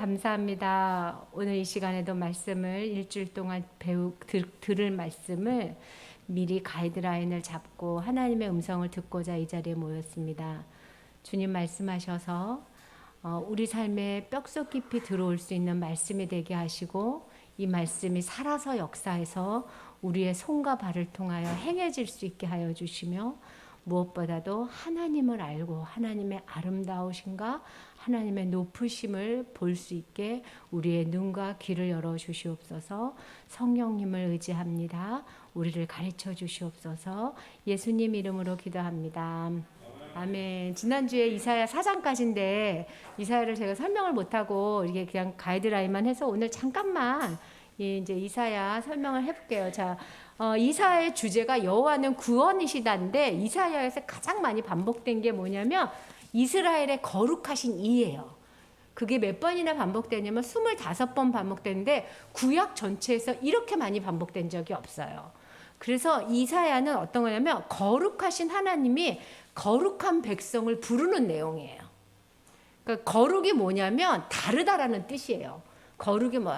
감사합니다. 오늘 이 시간에도 말씀을 일주일 동안 들을 말씀을 미리 가이드라인을 잡고 하나님의 음성을 듣고자 이 자리에 모였습니다. 주님 말씀하셔서 우리 삶에 뼛속 깊이 들어올 수 있는 말씀이 되게 하시고 이 말씀이 살아서 역사해서 우리의 손과 발을 통하여 행해질 수 있게 하여 주시며 무엇보다도 하나님을 알고 하나님의 아름다우신가 하나님의 높으심을 볼 수 있게 우리의 눈과 귀를 열어 주시옵소서. 성령님을 의지합니다. 우리를 가르쳐 주시옵소서. 예수님 이름으로 기도합니다. 아멘. 지난주에 이사야 4장까지인데 이사야를 제가 설명을 못하고 이게 그냥 가이드라인만 해서 오늘 잠깐만 이제 이사야 설명을 해볼게요. 자, 이사야의 주제가 여호와는 구원이시다인데 이사야에서 가장 많이 반복된 게 뭐냐면 이스라엘의 거룩하신 이예요. 그게 몇 번이나 반복되냐면 25번 반복되는데 구약 전체에서 이렇게 많이 반복된 적이 없어요. 그래서 이사야는 어떤 거냐면 거룩하신 하나님이 거룩한 백성을 부르는 내용이에요. 그러니까 거룩이 뭐냐면 다르다라는 뜻이에요. 거룩이 뭐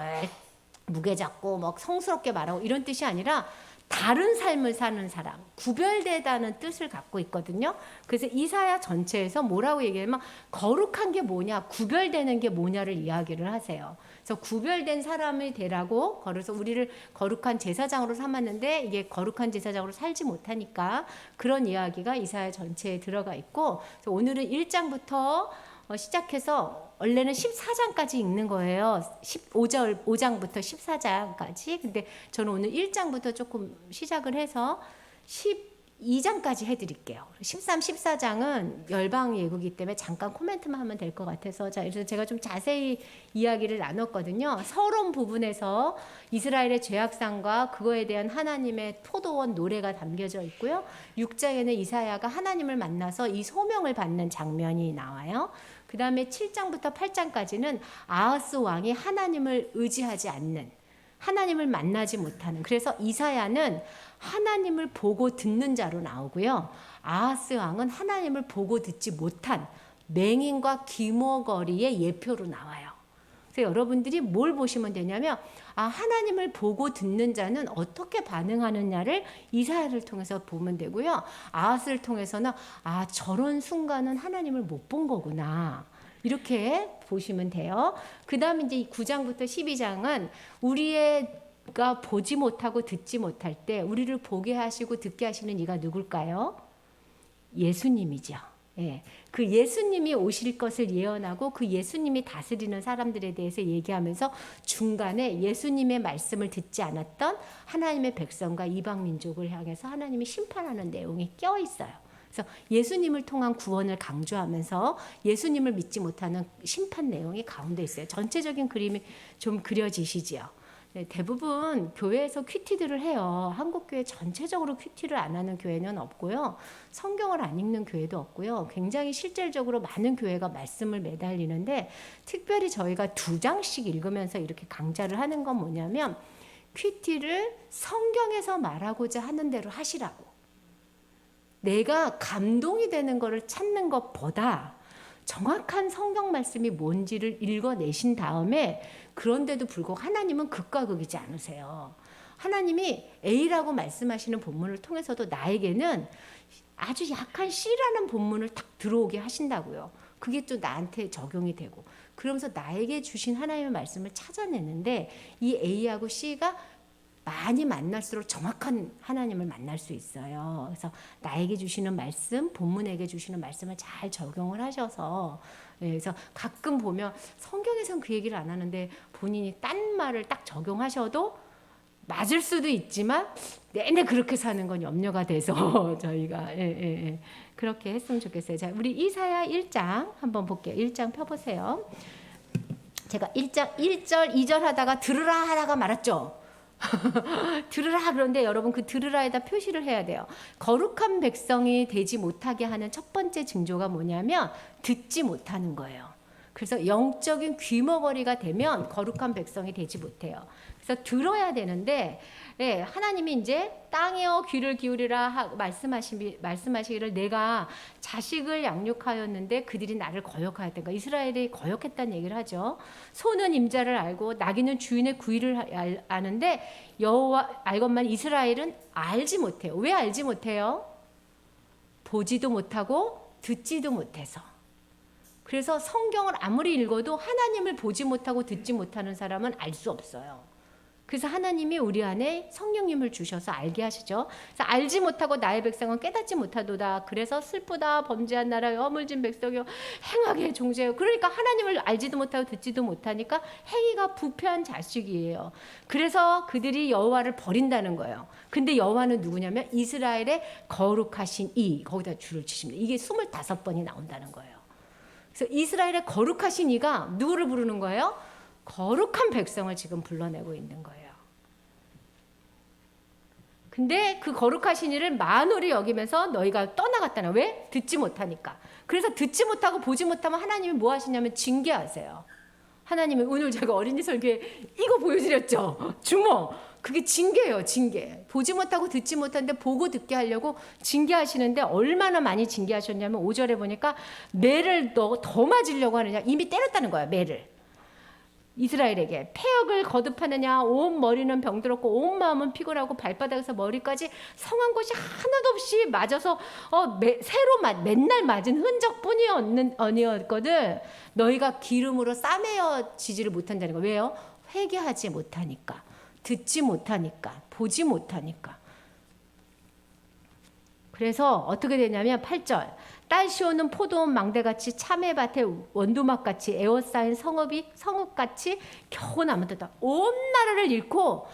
무게 잡고 뭐 성스럽게 말하고 이런 뜻이 아니라 다른 삶을 사는 사람, 구별되다는 뜻을 갖고 있거든요. 그래서 이사야 전체에서 뭐라고 얘기하면 거룩한 게 뭐냐, 구별되는 게 뭐냐를 이야기를 하세요. 그래서 구별된 사람이 되라고, 그래서 우리를 거룩한 제사장으로 삼았는데 이게 거룩한 제사장으로 살지 못하니까 그런 이야기가 이사야 전체에 들어가 있고, 그래서 오늘은 1장부터 시작해서 원래는 14장까지 읽는 거예요. 5장부터 14장까지. 근데 저는 오늘 1장부터 조금 시작을 해서 12장까지 해드릴게요. 13, 14장은 열방 예고이기 때문에 잠깐 코멘트만 하면 될 것 같아서 그래서 제가 좀 자세히 이야기를 나눴거든요. 서론 부분에서 이스라엘의 죄악상과 그거에 대한 하나님의 토도원 노래가 담겨져 있고요. 6장에는 이사야가 하나님을 만나서 이 소명을 받는 장면이 나와요. 그 다음에 7장부터 8장까지는 아하스 왕이 하나님을 의지하지 않는, 하나님을 만나지 못하는, 그래서 이사야는 하나님을 보고 듣는 자로 나오고요. 아하스 왕은 하나님을 보고 듣지 못한 맹인과 기모거리의 예표로 나와요. 그래서 여러분들이 뭘 보시면 되냐면 하나님을 보고 듣는 자는 어떻게 반응하느냐를 이사야를 통해서 보면 되고요. 아하스를 통해서는 저런 순간은 하나님을 못 본 거구나. 이렇게 보시면 돼요. 그 다음에 이제 9장부터 12장은 우리가 보지 못하고 듣지 못할 때 우리를 보게 하시고 듣게 하시는 이가 누굴까요? 예수님이죠. 예, 그 예수님이 오실 것을 예언하고 그 예수님이 다스리는 사람들에 대해서 얘기하면서 중간에 예수님의 말씀을 듣지 않았던 하나님의 백성과 이방 민족을 향해서 하나님이 심판하는 내용이 껴 있어요. 그래서 예수님을 통한 구원을 강조하면서 예수님을 믿지 못하는 심판 내용이 가운데 있어요. 전체적인 그림이 좀 그려지시지요. 네, 대부분 교회에서 큐티들을 해요. 한국교회 전체적으로 큐티를 안 하는 교회는 없고요. 성경을 안 읽는 교회도 없고요. 굉장히 실질적으로 많은 교회가 말씀을 매달리는데 특별히 저희가 2장씩 읽으면서 이렇게 강좌를 하는 건 뭐냐면 큐티를 성경에서 말하고자 하는 대로 하시라고. 내가 감동이 되는 것을 찾는 것보다 정확한 성경 말씀이 뭔지를 읽어내신 다음에 그런데도 불구하고 하나님은 극과 극이지 않으세요. 하나님이 A라고 말씀하시는 본문을 통해서도 나에게는 아주 약한 C라는 본문을 딱 들어오게 하신다고요. 그게 또 나한테 적용이 되고 그러면서 나에게 주신 하나님의 말씀을 찾아내는데 이 A하고 C가 많이 만날수록 정확한 하나님을 만날 수 있어요. 그래서 나에게 주시는 말씀, 본문에게 주시는 말씀을 잘 적용을 하셔서 그래서 가끔 보면 성경에선 그 얘기를 안 하는데 본인이 딴 말을 딱 적용하셔도 맞을 수도 있지만 내내 그렇게 사는 건 염려가 돼서 저희가 그렇게 했으면 좋겠어요. 자, 우리 이사야 1장 한번 볼게요. 1장 펴보세요. 제가 1장 1절, 2절 하다가 들으라 하다가 말았죠. 들으라 그런데 여러분 그 들으라에다 표시를 해야 돼요. 거룩한 백성이 되지 못하게 하는 첫 번째 징조가 뭐냐면 듣지 못하는 거예요. 그래서 영적인 귀머거리가 되면 거룩한 백성이 되지 못해요. 그래서 들어야 되는데 예, 하나님이 이제 땅에어 귀를 기울이라 말씀하시기를 내가 자식을 양육하였는데 그들이 나를 거역하였던가. 이스라엘이 거역했다는 얘기를 하죠. 소는 임자를 알고 나귀는 주인의 구의를 아는데 여호와 알건만 이스라엘은 알지 못해요. 왜 알지 못해요? 보지도 못하고 듣지도 못해서. 그래서 성경을 아무리 읽어도 하나님을 보지 못하고 듣지 못하는 사람은 알 수 없어요. 그래서 하나님이 우리 안에 성령님을 주셔서 알게 하시죠. 그래서 알지 못하고 나의 백성은 깨닫지 못하도다. 그래서 슬프다. 범죄한 나라 허물진 백성이요 행하게 종죄요. 그러니까 하나님을 알지도 못하고 듣지도 못하니까 행위가 부패한 자식이에요. 그래서 그들이 여호와를 버린다는 거예요. 근데 여호와는 누구냐면 이스라엘의 거룩하신 이, 거기다 줄을 치십니다. 이게 25번이 나온다는 거예요. 그래서 이스라엘의 거룩하신 이가 누구를 부르는 거예요? 거룩한 백성을 지금 불러내고 있는 거예요. 근데 그 거룩하신 이를 만홀히 여기면서 너희가 떠나갔다는. 왜? 듣지 못하니까. 그래서 듣지 못하고 보지 못하면 하나님이 뭐 하시냐면 징계하세요. 하나님은 오늘 제가 어린이 설교에 이거 보여드렸죠. 주먹. 그게 징계예요. 징계. 보지 못하고 듣지 못하는데 보고 듣게 하려고 징계하시는데 얼마나 많이 징계하셨냐면 5절에 보니까 매를 더 맞으려고 하느냐. 이미 때렸다는 거야. 매를. 이스라엘에게 폐역을 거듭하느냐. 온 머리는 병들었고 온 마음은 피곤하고 발바닥에서 머리까지 성한 곳이 하나도 없이 맞아서 새로 맨날 맞은 흔적뿐이었거든. 너희가 기름으로 싸매어지지를 못한다는 거예요. 왜요? 회개하지 못하니까, 듣지 못하니까, 보지 못하니까. 그래서 어떻게 되냐면 8절 딸 씌우는 포도원 망대같이 참외밭에 원두막같이 에워싸인 성읍같이 겨우 남았다. 온 나라를 잃고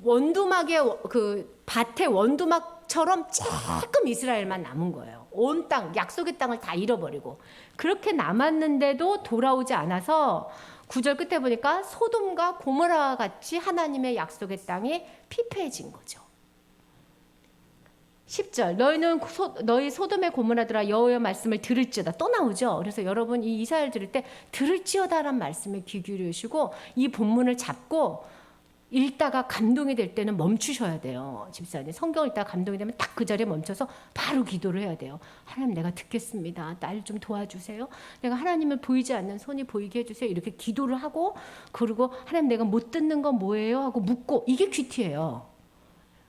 원두막의 그 밭에 원두막처럼 조금 이스라엘만 남은 거예요. 온 땅, 약속의 땅을 다 잃어버리고 그렇게 남았는데도 돌아오지 않아서 9절 끝에 보니까 소돔과 고모라 같이 하나님의 약속의 땅이 피폐해진 거죠. 10절 너희 소돔의 고모라들아 여호와의 말씀을 들을지어다. 또 나오죠. 그래서 여러분 이 이사야를 들을 때 들을지어다라는 말씀에 귀 기울이시고 이 본문을 잡고 읽다가 감동이 될 때는 멈추셔야 돼요. 집사님 성경을 읽다가 감동이 되면 딱 그 자리에 멈춰서 바로 기도를 해야 돼요. 하나님 내가 듣겠습니다. 날 좀 도와주세요. 내가 하나님을 보이지 않는 손이 보이게 해주세요. 이렇게 기도를 하고 그리고 하나님 내가 못 듣는 건 뭐예요? 하고 묻고. 이게 큐티예요.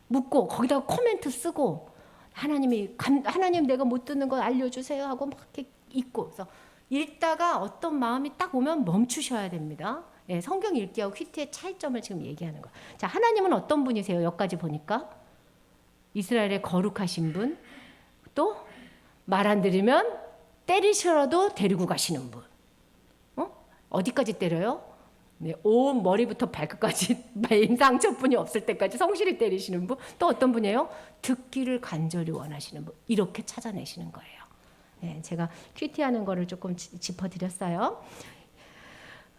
묻고 거기다가 코멘트 쓰고 하나님 내가 못 듣는 거 알려주세요 하고 막 이렇게 읽고. 그래서 읽다가 어떤 마음이 딱 오면 멈추셔야 됩니다. 예, 성경 읽기하고 큐티의 차이점을 지금 얘기하는 거예요. 자, 하나님은 어떤 분이세요? 여기까지 보니까 이스라엘의 거룩하신 분, 또 말 안 들으면 때리셔라도 데리고 가시는 분. 어디까지 때려요? 네, 온 머리부터 발끝까지 상처뿐이 없을 때까지 성실히 때리시는 분. 또 어떤 분이에요? 듣기를 간절히 원하시는 분. 이렇게 찾아내시는 거예요. 네, 제가 큐티하는 거를 조금 짚어드렸어요.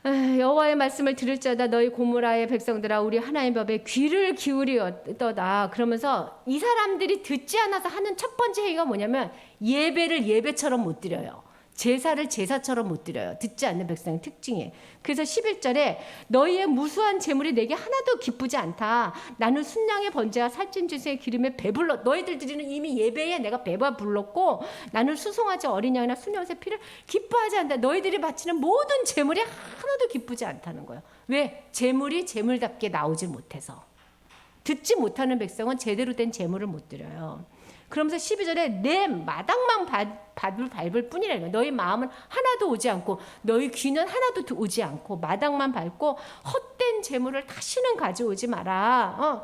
여호와의 말씀을 들을지어다 너희 고모라의 백성들아 우리 하나님의 법에 귀를 기울이었도다. 그러면서 이 사람들이 듣지 않아서 하는 첫 번째 행위가 뭐냐면 예배를 예배처럼 못 드려요. 제사를 제사처럼 못 드려요. 듣지 않는 백성의 특징이에요. 그래서 11절에 너희의 무수한 재물이 내게 하나도 기쁘지 않다. 나는 순양의 번제와 살찐 주새의 기름에 배불러. 너희들 드리는 이미 예배에 내가 배가 불렀고 나는 수송아지 어린 양이나 순염새 피를 기뻐하지 않는다. 너희들이 바치는 모든 재물이 하나도 기쁘지 않다는 거예요. 왜? 재물이 재물답게 나오질 못해서. 듣지 못하는 백성은 제대로 된 재물을 못 드려요. 그러면서 12절에 내 마당만 밟을 뿐이라는 거예요. 너희 마음은 하나도 오지 않고 너희 귀는 하나도 오지 않고 마당만 밟고 헛된 재물을 다시는 가져오지 마라.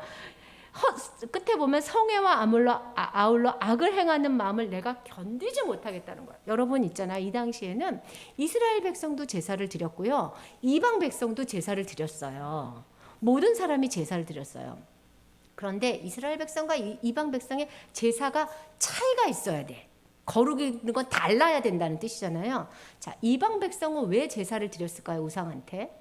끝에 보면 성애와 아울러 악을 행하는 마음을 내가 견디지 못하겠다는 거예요. 여러분 있잖아요. 이 당시에는 이스라엘 백성도 제사를 드렸고요. 이방 백성도 제사를 드렸어요. 모든 사람이 제사를 드렸어요. 그런데 이스라엘 백성과 이방 백성의 제사가 차이가 있어야 돼. 거룩인 건 달라야 된다는 뜻이잖아요. 자, 이방 백성은 왜 제사를 드렸을까요? 우상한테.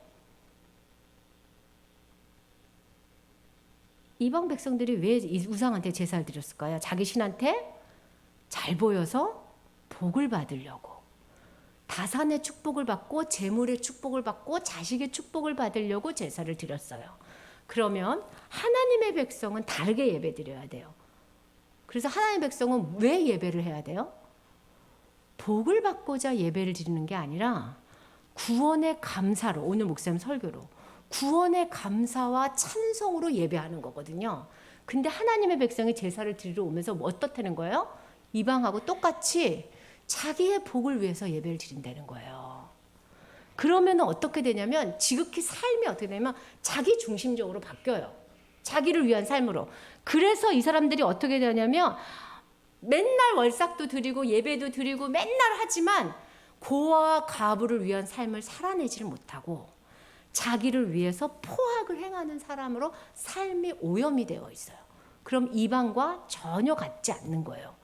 이방 백성들이 왜 우상한테 제사를 드렸을까요? 자기 신한테 잘 보여서 복을 받으려고. 다산의 축복을 받고 재물의 축복을 받고 자식의 축복을 받으려고 제사를 드렸어요. 그러면 하나님의 백성은 다르게 예배드려야 돼요. 그래서 하나님의 백성은 왜 예배를 해야 돼요? 복을 받고자 예배를 드리는 게 아니라 구원의 감사로, 오늘 목사님 설교로 구원의 감사와 찬송으로 예배하는 거거든요. 근데 하나님의 백성이 제사를 드리러 오면서 뭐 어떻다는 거예요? 이방하고 똑같이 자기의 복을 위해서 예배를 드린다는 거예요. 그러면 어떻게 되냐면 지극히 삶이 어떻게 되냐면 자기 중심적으로 바뀌어요. 자기를 위한 삶으로. 그래서 이 사람들이 어떻게 되냐면 맨날 월삭도 드리고 예배도 드리고 맨날 하지만 고아와 과부를 위한 삶을 살아내지를 못하고 자기를 위해서 포악을 행하는 사람으로 삶이 오염이 되어 있어요. 그럼 이방과 전혀 같지 않는 거예요.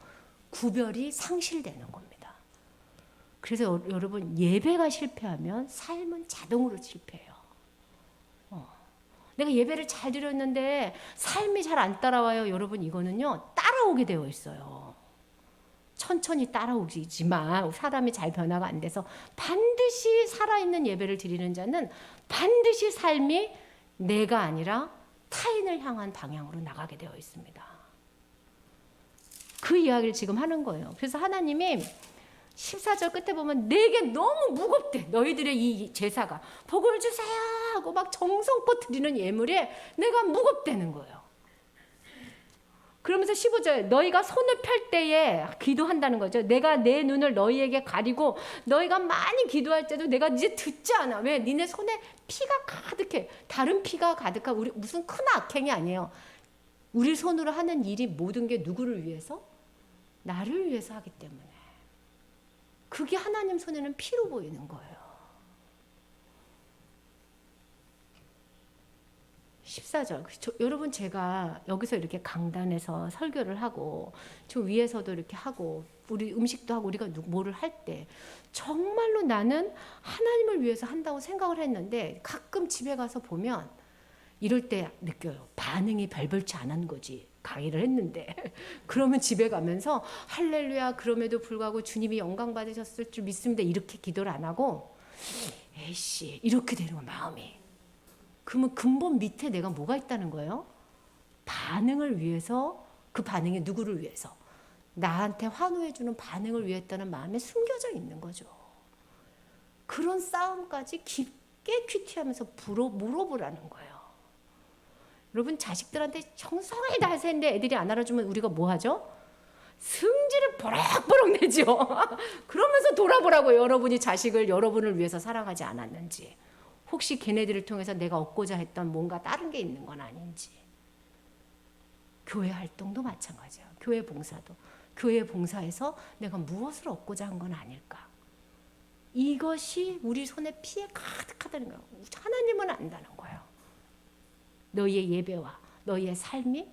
구별이 상실되는 겁니다. 그래서 여러분 예배가 실패하면 삶은 자동으로 실패해요. 내가 예배를 잘 드렸는데 삶이 잘 안 따라와요. 여러분 이거는요 따라오게 되어 있어요. 천천히 따라오지만 사람이 잘 변화가 안 돼서 반드시 살아있는 예배를 드리는 자는 반드시 삶이 내가 아니라 타인을 향한 방향으로 나가게 되어 있습니다. 그 이야기를 지금 하는 거예요. 그래서 하나님이 14절 끝에 보면 내게 너무 무겁대. 너희들의 이 제사가 복을 주세요 하고 막 정성껏 드리는 예물에 내가 무겁다는 거예요. 그러면서 15절 너희가 손을 펼 때에 기도한다는 거죠. 내가 내 눈을 너희에게 가리고 너희가 많이 기도할 때도 내가 이제 듣지 않아. 왜? 니네 손에 피가 가득해. 다른 피가 가득한 우리 무슨 큰 악행이 아니에요. 우리 손으로 하는 일이 모든 게 누구를 위해서? 나를 위해서 하기 때문에. 그게 하나님 손에는 피로 보이는 거예요. 14절. 여러분 제가 여기서 이렇게 강단에서 설교를 하고 저 위에서도 이렇게 하고 우리 음식도 하고 우리가 뭐를 할 때 정말로 나는 하나님을 위해서 한다고 생각을 했는데 가끔 집에 가서 보면 이럴 때 느껴요. 반응이 별볼지 않은 거지. 강의를 했는데 그러면 집에 가면서 할렐루야 그럼에도 불구하고 주님이 영광 받으셨을 줄 믿습니다. 이렇게 기도를 안 하고 에이씨 이렇게 되는 거야 마음이. 그러면 근본 밑에 내가 뭐가 있다는 거예요? 반응을 위해서 그 반응이 누구를 위해서? 나한테 환호해주는 반응을 위했다는 마음에 숨겨져 있는 거죠. 그런 싸움까지 깊게 큐티하면서 물어보라는 거예요. 여러분 자식들한테 정성을 다해서 했는데 애들이 안 알아주면 우리가 뭐 하죠? 승질을 버럭버럭 내죠. 그러면서 돌아보라고 여러분이 자식을 여러분을 위해서 사랑하지 않았는지. 혹시 걔네들을 통해서 내가 얻고자 했던 뭔가 다른 게 있는 건 아닌지. 교회 활동도 마찬가지예요. 교회 봉사도. 교회 봉사에서 내가 무엇을 얻고자 한 건 아닐까. 이것이 우리 손에 피에 가득하다는 거예요. 하나님은 안다는 거예요. 너희의 예배와 너희의 삶이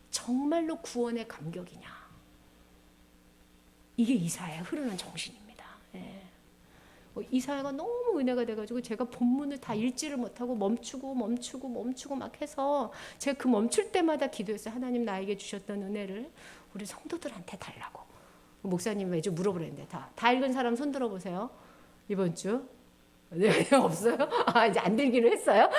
정말로 구원의 감격이냐. 이게 이사야에 흐르는 정신입니다. 예. 이사야가 너무 은혜가 돼가지고 제가 본문을 다 읽지를 못하고 멈추고 막 해서 제가 그 멈출 때마다 기도했어요. 하나님 나에게 주셨던 은혜를 우리 성도들한테 달라고. 목사님 매주 물어보랬는데 다 읽은 사람 손 들어보세요. 이번 주? 네, 없어요? 아, 이제 안 들기로 했어요?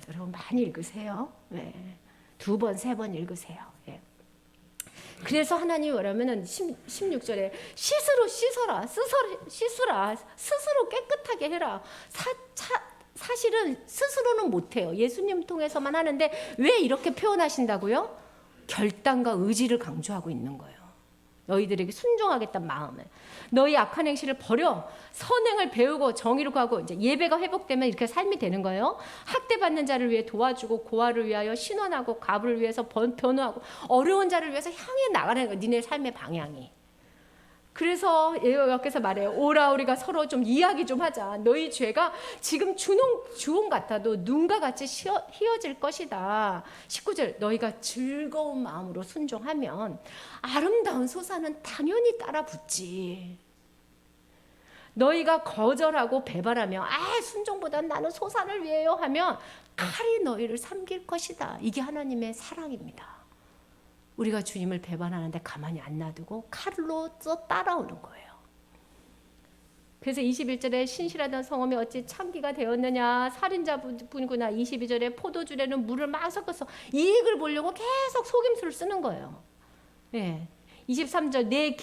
여러분 많이 읽으세요. 네. 2번, 3번 읽으세요. 예. 그래서 하나님이 뭐라면은 16절에 씻으라 스스로 깨끗하게 해라. 사실은 스스로는 못해요. 예수님 통해서만 하는데 왜 이렇게 표현하신다고요? 결단과 의지를 강조하고 있는 거예요. 너희들에게 순종하겠다는 마음을. 너희 악한 행실을 버려 선행을 배우고 정의로 가고 이제 예배가 회복되면 이렇게 삶이 되는 거예요. 학대받는 자를 위해 도와주고 고아를 위하여 신원하고 과부를 위해서 변호하고 어려운 자를 위해서 향해 나가는 거예요. 니네 삶의 방향이. 그래서 여기서 말해요. 오라 우리가 서로 좀 이야기 좀 하자. 너희 죄가 지금 주홍 같아도 눈과 같이 희어질 것이다. 19절 너희가 즐거운 마음으로 순종하면 아름다운 소사는 당연히 따라 붙지. 너희가 거절하고 배반하며 순종보다는 나는 소사를 위해요 하면 칼이 너희를 삼킬 것이다. 이게 하나님의 사랑입니다. 우리가 주님을 배반하는데 가만히 안 놔두고 칼로 따라오는 거예요. 그래서 21절에 신실하던 성읍이 어찌 창기가 되었느냐, 살인자분이구나. 22절에 포도주에는 물을 막 섞어서 이익을 보려고 계속 속임수를 쓰는 거예요. 예. 23절 내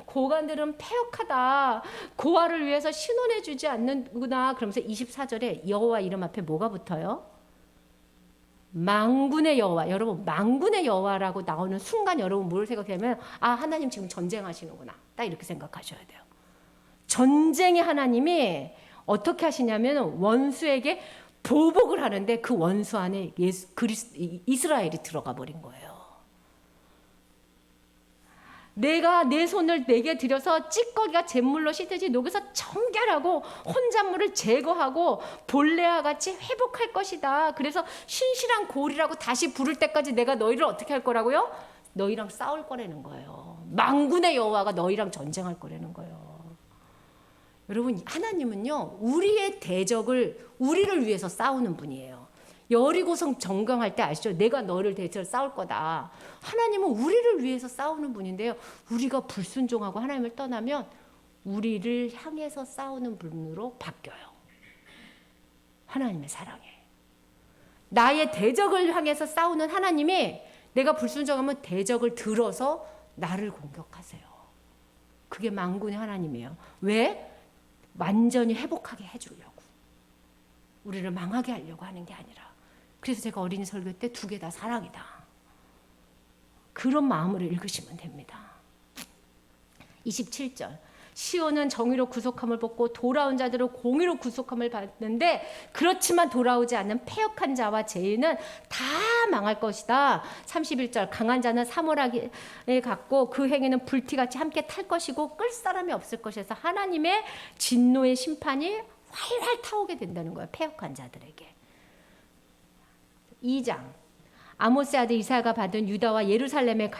고관들은 패역하다. 고아를 위해서 신원해 주지 않는구나. 그러면서 24절에 여호와 이름 앞에 뭐가 붙어요? 만군의 여호와. 여러분 만군의 여호와라고 나오는 순간 여러분 뭘 생각하면 아 하나님 지금 전쟁하시는구나. 딱 이렇게 생각하셔야 돼요. 전쟁의 하나님이 어떻게 하시냐면 원수에게 보복을 하는데 그 원수 안에 이스라엘이 들어가 버린 거예요. 내가 내 손을 내게 들여서 찌꺼기가 잿물로 씻듯이 녹여서 정결하고 혼잣물을 제거하고 본래와 같이 회복할 것이다. 그래서 신실한 고리라고 다시 부를 때까지 내가 너희를 어떻게 할 거라고요? 너희랑 싸울 거라는 거예요. 만군의 여호와가 너희랑 전쟁할 거라는 거예요. 여러분 하나님은요 우리의 대적을 우리를 위해서 싸우는 분이에요. 여리고성 점령할 때 아시죠? 내가 너를 대체로 싸울 거다. 하나님은 우리를 위해서 싸우는 분인데요. 우리가 불순종하고 하나님을 떠나면 우리를 향해서 싸우는 분으로 바뀌어요. 하나님의 사랑에. 나의 대적을 향해서 싸우는 하나님이 내가 불순종하면 대적을 들어서 나를 공격하세요. 그게 만군의 하나님이에요. 왜? 완전히 회복하게 해주려고. 우리를 망하게 하려고 하는 게 아니라. 그래서 제가 어린이 설교 때 두 개 다 사랑이다. 그런 마음으로 읽으시면 됩니다. 27절 시온은 정의로 구속함을 받고 돌아온 자들은 공의로 구속함을 받는데 그렇지만 돌아오지 않는 패역한 자와 죄인은 다 망할 것이다. 31절 강한 자는 사물하기에 갖고 그 행위는 불티같이 함께 탈 것이고 끌 사람이 없을 것이어서 하나님의 진노의 심판이 활활 타오게 된다는 거예요. 패역한 자들에게. 2장 아모스의 아들 이사야가 받은 유다와 예루살렘의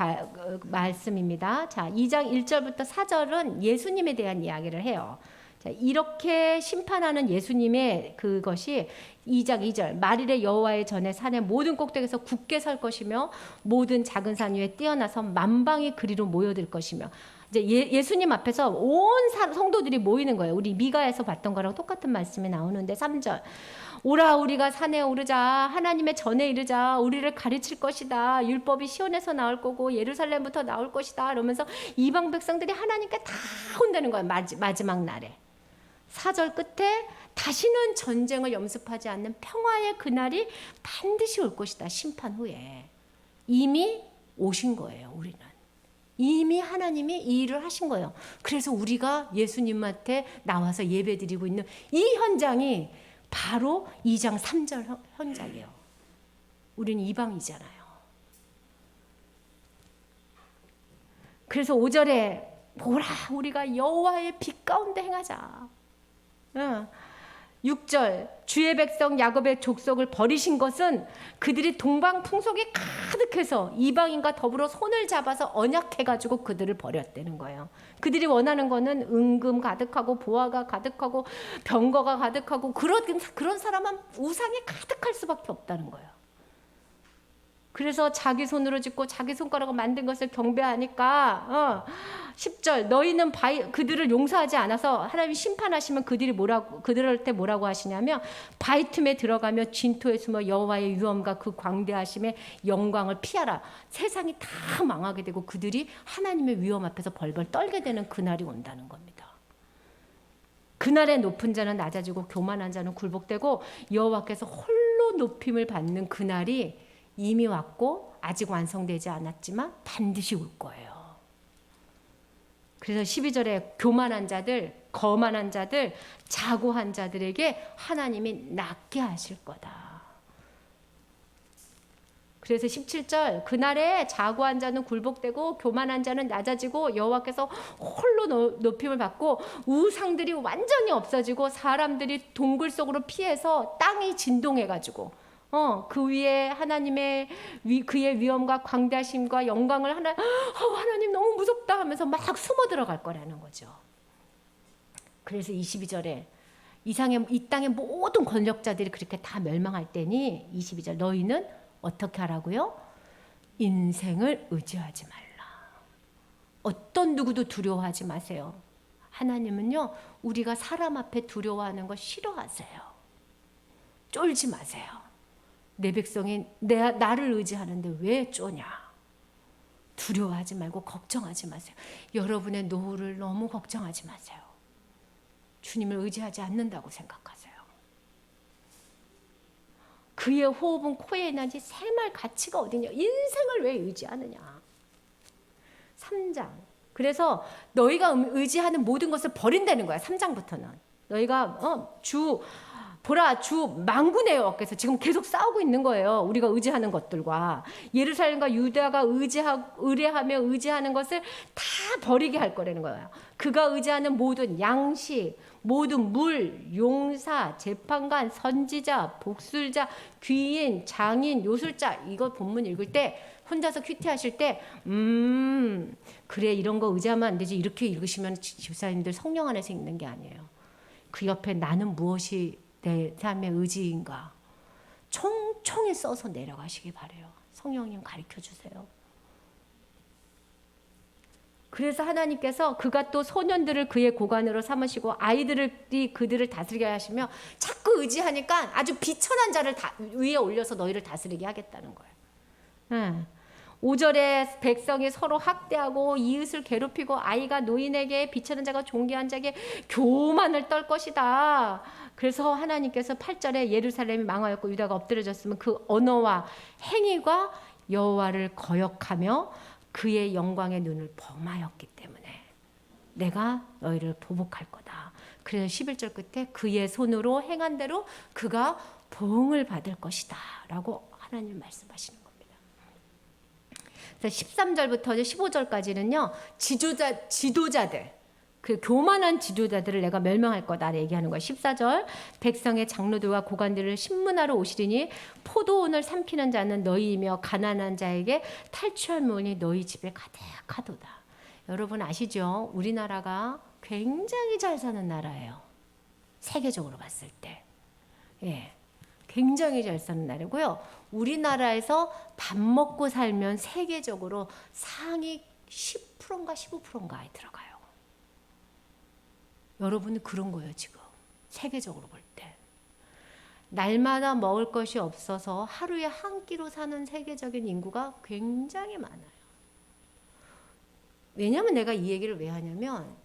말씀입니다. 자, 2장 1절부터 4절은 예수님에 대한 이야기를 해요. 자, 이렇게 심판하는 예수님의 그것이 2장 2절 만일에 여호와의 전에 산의 모든 꼭대기에서 굳게 설 것이며 모든 작은 산 위에 뛰어나서 만방이 그리로 모여들 것이며 이제 예수님 앞에서 온 성도들이 모이는 거예요. 우리 미가에서 봤던 거랑 똑같은 말씀이 나오는데 3절 오라 우리가 산에 오르자 하나님의 전에 이르자 우리를 가르칠 것이다. 율법이 시온에서 나올 거고 예루살렘부터 나올 것이다. 이러면서 이방 백성들이 하나님께 다 온다는 거예요. 마지막 날에. 4절 끝에 다시는 전쟁을 염습하지 않는 평화의 그날이 반드시 올 것이다. 심판 후에. 이미 오신 거예요. 우리는. 이미 하나님이 이 일을 하신 거예요. 그래서 우리가 예수님한테 나와서 예배드리고 있는 이 현장이 바로 2장 3절 현장이에요. 우리는 이방이잖아요. 그래서 5절에 보라 우리가 여호와의 빛 가운데 행하자. 6절 주의 백성 야곱의 족속을 버리신 것은 그들이 동방 풍속이 가득해서 이방인과 더불어 손을 잡아서 언약해가지고 그들을 버렸다는 거예요. 그들이 원하는 거는 은금 가득하고 보화가 가득하고 병거가 가득하고 그런 사람은 우상이 가득할 수밖에 없다는 거예요. 그래서 자기 손으로 짓고 자기 손가락으로 만든 것을 경배하니까 10절 너희는 그들을 용서하지 않아서 하나님이 심판하시면 그들한테 뭐라고 하시냐면 바위 틈에 들어가며 진토에 숨어 여호와의 위엄과 그 광대하심의 영광을 피하라. 세상이 다 망하게 되고 그들이 하나님의 위엄 앞에서 벌벌 떨게 되는 그날이 온다는 겁니다. 그날에 높은 자는 낮아지고 교만한 자는 굴복되고 여호와께서 홀로 높임을 받는 그날이 이미 왔고 아직 완성되지 않았지만 반드시 올 거예요. 그래서 12절에 교만한 자들, 거만한 자들, 자고한 자들에게 하나님이 낫게 하실 거다. 그래서 17절 그날에 자고한 자는 굴복되고 교만한 자는 낮아지고 여호와께서 홀로 높임을 받고 우상들이 완전히 없어지고 사람들이 동굴 속으로 피해서 땅이 진동해가지고 그 위에 하나님의 그의 위엄과 광대하심과 영광을 하나님 너무 무섭다 하면서 막 숨어 들어갈 거라는 거죠. 그래서 22절에 이 땅의 모든 권력자들이 그렇게 다 멸망할 때니 22절 너희는 어떻게 하라고요? 인생을 의지하지 말라. 어떤 누구도 두려워하지 마세요. 하나님은요, 우리가 사람 앞에 두려워하는 거 싫어하세요. 쫄지 마세요. 내 백성이 나를 의지하는데 왜 쪼냐? 두려워하지 말고 걱정하지 마세요. 여러분의 노후를 너무 걱정하지 마세요. 주님을 의지하지 않는다고 생각하세요. 그의 호흡은 코에 나지 생활 가치가 어디냐? 인생을 왜 의지하느냐? 3장. 그래서 너희가 의지하는 모든 것을 버린다는 거야. 3장부터는. 너희가 주 만군의 여호와께서 지금 계속 싸우고 있는 거예요. 우리가 의지하는 것들과 예루살렘과 유다가 의뢰하며 의지하는 것을 다 버리게 할 거라는 거예요. 그가 의지하는 모든 양식, 모든 물, 용사, 재판관, 선지자, 복술자, 귀인, 장인, 요술자, 이거 본문 읽을 때 혼자서 큐티하실 때 그래 이런 거 의지하면 안 되지 이렇게 읽으시면 집사님들 성령 안에서 읽는 게 아니에요. 그 옆에 나는 무엇이 내 삶의 의지인가 총총히 써서 내려가시기 바래요. 성령님 가르쳐 주세요. 그래서 하나님께서 그가 또 소년들을 그의 고관으로 삼으시고 아이들이 그들을 다스리게 하시며 자꾸 의지하니까 아주 비천한 자를 위에 올려서 너희를 다스리게 하겠다는 거예요. 5절에 백성이 서로 학대하고 이웃을 괴롭히고 아이가 노인에게 비천한 자가 존귀한 자에게 교만을 떨 것이다. 그래서 하나님께서 8절에 예루살렘이 망하였고 유다가 엎드려졌으면 그 언어와 행위가 여호와를 거역하며 그의 영광의 눈을 범하였기 때문에 내가 너희를 보복할 거다. 그래서 11절 끝에 그의 손으로 행한 대로 그가 보응을 받을 것이다 라고 하나님 말씀하시는 겁니다. 13절부터 15절까지는요. 지도자들 그 교만한 지도자들을 내가 멸망할 거다 얘기하는 거예요. 14절 백성의 장로들과 고관들을 신문하러 오시리니 포도원을 삼키는 자는 너희이며 가난한 자에게 탈취할 물이 너희 집에 가득하도다. 여러분 아시죠? 우리나라가 굉장히 잘 사는 나라예요. 세계적으로 봤을 때. 예. 굉장히 잘 사는 나라고요. 우리나라에서 밥 먹고 살면 세계적으로 상위 10%인가 15%인가에 들어가요. 여러분은 그런 거예요, 지금. 세계적으로 볼 때. 날마다 먹을 것이 없어서 하루에 한 끼로 사는 세계적인 인구가 굉장히 많아요. 왜냐하면 내가 이 얘기를 왜 하냐면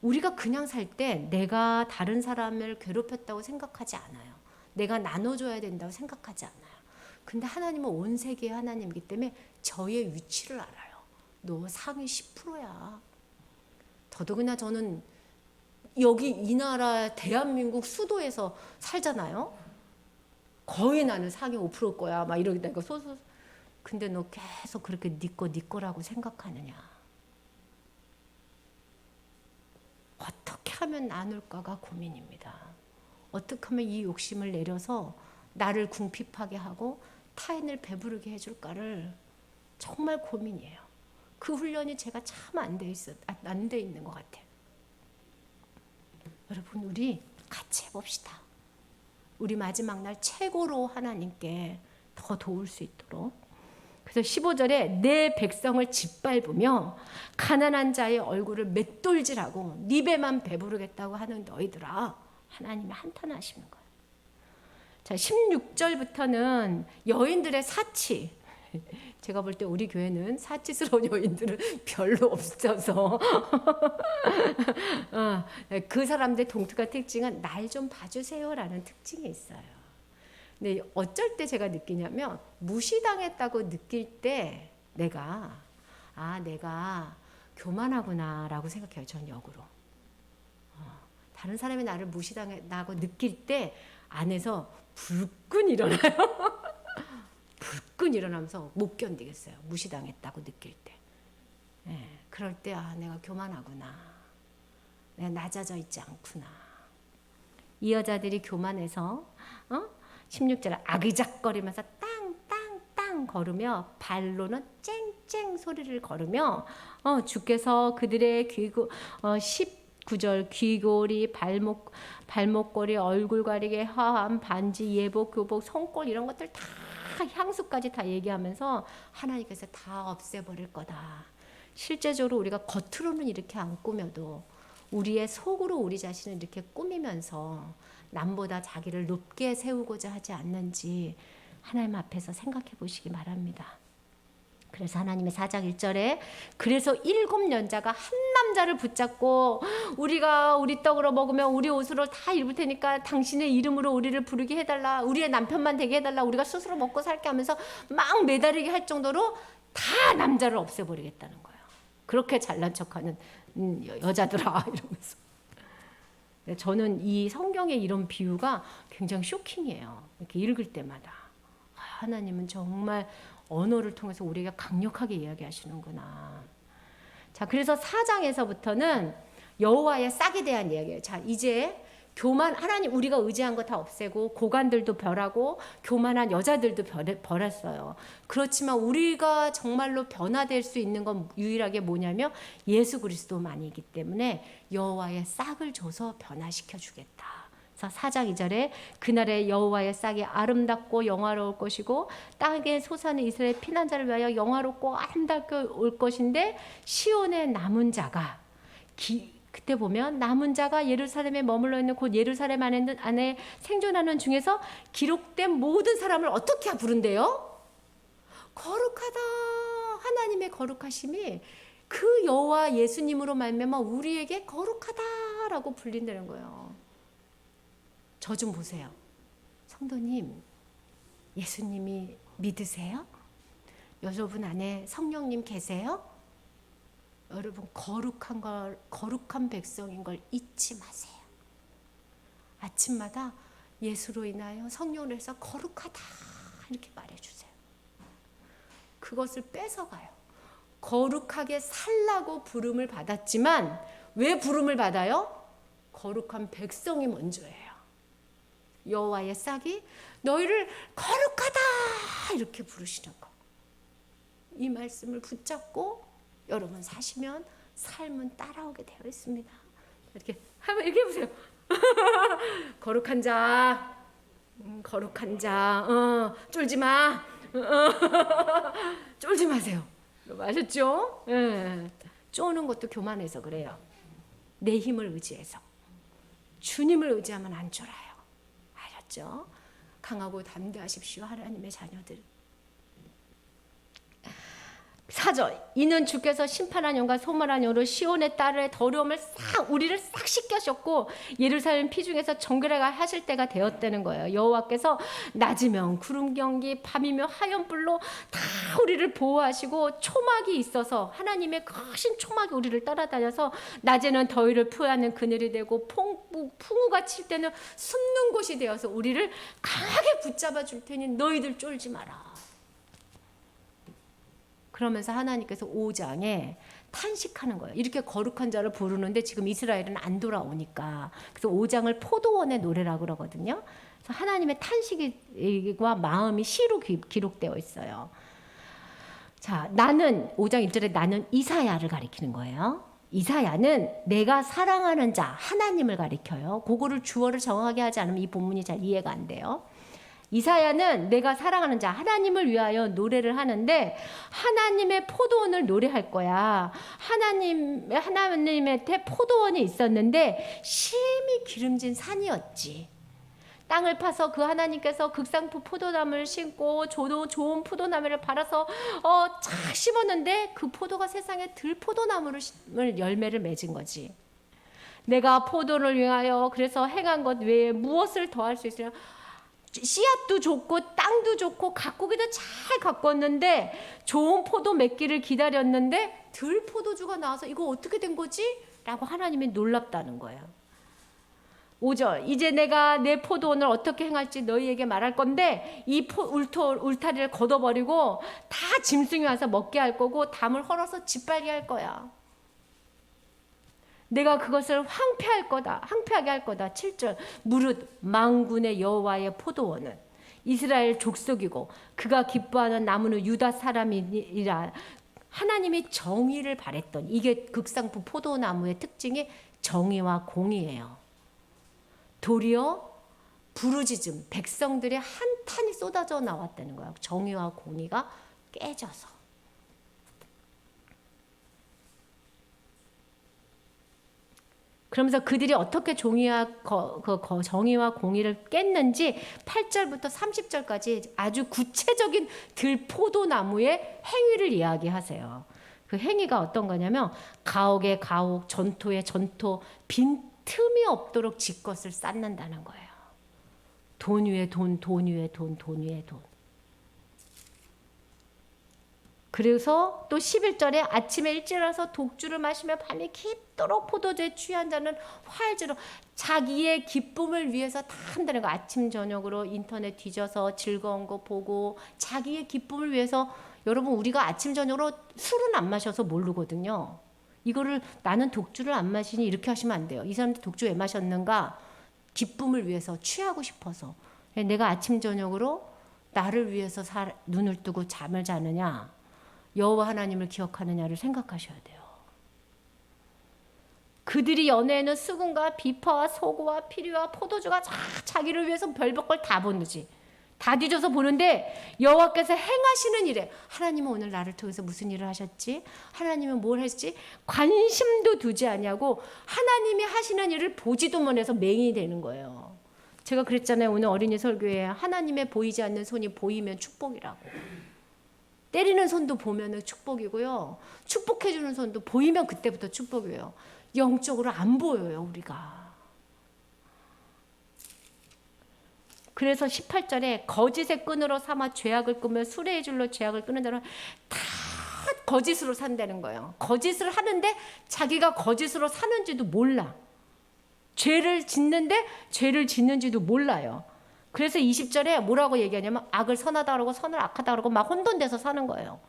우리가 그냥 살 때 내가 다른 사람을 괴롭혔다고 생각하지 않아요. 내가 나눠줘야 된다고 생각하지 않아요. 근데 하나님은 온 세계의 하나님이기 때문에 저의 위치를 알아요. 너 상위 10%야. 더더구나 저는 여기 이 나라 대한민국 수도에서 살잖아요. 거의 나는 상위 5%일 거야. 막 이러니까 근데 너 계속 그렇게 네 거라고 생각하느냐. 어떻게 하면 나눌까가 고민입니다. 어떻게 하면 이 욕심을 내려서 나를 궁핍하게 하고 타인을 배부르게 해줄까를 정말 고민이에요. 그 훈련이 제가 참 안 돼 있는 것 같아요. 여러분 우리 같이 해봅시다. 우리 마지막 날 최고로 하나님께 더 도울 수 있도록. 그래서 15절에 내 백성을 짓밟으며 가난한 자의 얼굴을 맷돌질하고 네 배만 배부르겠다고 하는 너희들아. 하나님이 한탄하시는 거예요. 자, 16절부터는 여인들의 사치. 제가 볼 때 우리 교회는 사치스러운 여인들은 별로 없어서 그 사람들의 독특한 특징은 날 좀 봐주세요라는 특징이 있어요. 근데 어쩔 때 제가 느끼냐면 무시당했다고 느낄 때 내가 교만하구나라고 생각해요. 전 역으로. 다른 사람이 나를 무시당했다고 느낄 때 안에서 불끈 일어나요. 불끈 일어나면서 못 견디겠어요. 무시당했다고 느낄 때. 그럴 때 내가 교만하구나. 내가 낮아져 있지 않구나. 이 여자들이 교만해서 16절 아기작거리면서 땅땅땅 걸으며 발로는 쨍쨍 소리를 걸으며 주께서 그들의 19절 귀고리 발목걸이 얼굴 가리개 화환 반지 예복 교복 손골 이런 것들 다 향수까지 다 얘기하면서 하나님께서 다 없애버릴 거다. 실제적으로 우리가 겉으로는 이렇게 안 꾸며도 우리의 속으로 우리 자신을 이렇게 꾸미면서 남보다 자기를 높게 세우고자 하지 않는지 하나님 앞에서 생각해 보시기 바랍니다. 그래서 하나님의 4장 1절에 그래서 7 여자가 한 남자를 붙잡고 우리가 우리 떡으로 먹으면 우리 옷으로 다 입을 테니까 당신의 이름으로 우리를 부르게 해달라. 우리의 남편만 되게 해달라. 우리가 스스로 먹고 살게 하면서 막 매달리게 할 정도로 다 남자를 없애버리겠다는 거예요. 그렇게 잘난 척하는 여자들아 이러면서. 저는 이 성경의 이런 비유가 굉장히 쇼킹해요. 이렇게 읽을 때마다. 하나님은 정말 언어를 통해서 우리에게 강력하게 이야기하시는구나. 자, 그래서 4장에서부터는 여호와의 싹에 대한 이야기예요. 자, 이제 교만, 하나님 우리가 의지한 거 다 없애고 고관들도 별하고 교만한 여자들도 벌했어요. 그렇지만 우리가 정말로 변화될 수 있는 건 유일하게 뭐냐면 예수 그리스도만이기 때문에 여호와의 싹을 줘서 변화시켜 주겠다. 4장 2절에 그날의 여호와의 싹이 아름답고 영화로울 것이고 땅에 솟아는 이스라엘 피난자를 위하여 영화롭고 아름답게 올 것인데 시온의 남은 자가 그때 보면 남은 자가 예루살렘에 머물러 있는 곧 예루살렘 안에 생존하는 중에서 기록된 모든 사람을 어떻게 부른대요? 거룩하다. 하나님의 거룩하심이 그 여호와 예수님으로 말미암아 우리에게 거룩하다라고 불린다는 거예요. 저 좀 보세요. 성도님, 예수님이 믿으세요? 여러분 안에 성령님 계세요? 여러분 거룩한 백성인 걸 잊지 마세요. 아침마다 예수로 인하여 성령으로 해서 거룩하다 이렇게 말해주세요. 그것을 뺏어가요. 거룩하게 살라고 부름을 받았지만 왜 부름을 받아요? 거룩한 백성이 먼저예요. 여호와의 싹이 너희를 거룩하다 이렇게 부르시는 거. 이 말씀을 붙잡고 여러분 사시면 삶은 따라오게 되어 있습니다. 이렇게 한번 이렇게 해보세요. 거룩한 자, 거룩한 자, 쫄지 마, 쫄지 마세요. 아셨죠? 예. 쪼는 것도 교만해서 그래요. 내 힘을 의지해서. 주님을 의지하면 안 쫄아요. 알았죠? 강하고 담대하십시오, 하나님의 자녀들. 4절 이는 주께서 심판한 영과 소멸한 영으로 시온의 딸의 더러움을 우리를 싹 씻겨셨고 예루살렘 피중에서 정결하게 하실 때가 되었다는 거예요. 여호와께서 낮이면 구름 경기 밤이면 하얀 불로 다 우리를 보호하시고 초막이 있어서 하나님의 크신 초막이 우리를 따라다녀서 낮에는 더위를 피하는 그늘이 되고 풍우가 칠 때는 숨는 곳이 되어서 우리를 강하게 붙잡아 줄 테니 너희들 쫄지 마라. 그러면서 하나님께서 5장에 탄식하는 거예요. 이렇게 거룩한 자를 부르는데 지금 이스라엘은 안 돌아오니까. 그래서 5장을 포도원의 노래라고 그러거든요. 그래서 하나님의 탄식과 마음이 시로 기록되어 있어요. 자, 나는 5장 1절에 나는 이사야를 가리키는 거예요. 이사야는 내가 사랑하는 자 하나님을 가리켜요. 그거를 주어를 정확하게 하지 않으면 이 본문이 잘 이해가 안 돼요. 이사야는 내가 사랑하는 자 하나님을 위하여 노래를 하는데 하나님의 포도원을 노래할 거야. 하나님의 포도원이 있었는데 심히 기름진 산이었지. 땅을 파서 그 하나님께서 극상품 포도나무를 심고 좋은 포도나무를 발아서 쫙 심었는데 그 포도가 세상에 들포도나무를 열매를 맺은 거지. 내가 포도를 위하여 그래서 행한 것 외에 무엇을 더할 수 있으냐. 씨앗도 좋고 땅도 좋고 가꾸기도 잘 가꿨는데 좋은 포도 맺기를 기다렸는데 들 포도주가 나와서 이거 어떻게 된 거지? 라고 하나님이 놀랍다는 거예요. 5절 이제 내가 내 포도원을 어떻게 행할지 너희에게 말할 건데 이 울타리를 걷어버리고 다 짐승이 와서 먹게 할 거고 담을 헐어서 짓밟게 할 거야. 내가 그것을 황폐하게 할 거다. 7절 무릇 만군의 여호와의 포도원은 이스라엘 족속이고 그가 기뻐하는 나무는 유다 사람이라. 하나님이 정의를 바랬던 이게 극상품 포도나무의 특징이 정의와 공의예요. 도리어 부르짖음 백성들의 한탄이 쏟아져 나왔다는 거야. 정의와 공의가 깨져서. 그러면서 그들이 어떻게 정의와 공의를 깼는지 8절부터 30절까지 아주 구체적인 들포도나무의 행위를 이야기하세요. 그 행위가 어떤 거냐면 가옥에 가옥, 전토에 전토, 빈틈이 없도록 지 것을 쌓는다는 거예요. 돈 위에 돈, 돈 위에 돈, 돈 위에 돈. 그래서 또 11절에 아침에 일찍 일어나서 독주를 마시며 밤이 깊도록 포도주에 취한 자는 활주로 자기의 기쁨을 위해서 다 한다는 거. 아침 저녁으로 인터넷 뒤져서 즐거운 거 보고 자기의 기쁨을 위해서. 여러분 우리가 아침 저녁으로 술은 안 마셔서 모르거든요. 이거를 나는 독주를 안 마시니 이렇게 하시면 안 돼요. 이 사람들 독주 왜 마셨는가? 기쁨을 위해서, 취하고 싶어서. 내가 아침 저녁으로 나를 위해서 눈을 뜨고 잠을 자느냐, 여호와 하나님을 기억하느냐를 생각하셔야 돼요. 그들이 연애에는 수금과 비파와 소고와 피리와 포도주가 자기를 위해서 별별 다 보는지 다 뒤져서 보는데 여호와께서 행하시는 일에 하나님은 오늘 나를 통해서 무슨 일을 하셨지? 하나님은 뭘 했지? 관심도 두지 않냐고 하나님이 하시는 일을 보지도 못해서 맹인이 되는 거예요. 제가 그랬잖아요. 오늘 어린이 설교에 하나님의 보이지 않는 손이 보이면 축복이라고. 때리는 손도 보면 축복이고요. 축복해주는 손도 보이면 그때부터 축복이에요. 영적으로 안 보여요, 우리가. 그래서 18절에 거짓의 끈으로 삼아 죄악을 끄며 술의 줄로 죄악을 끄는 자는 다 거짓으로 산다는 거예요. 거짓을 하는데 자기가 거짓으로 사는지도 몰라. 죄를 짓는데 죄를 짓는지도 몰라요. 그래서 20절에 뭐라고 얘기하냐면 악을 선하다 그러고 선을 악하다 그러고 막 혼돈돼서 사는 거예요.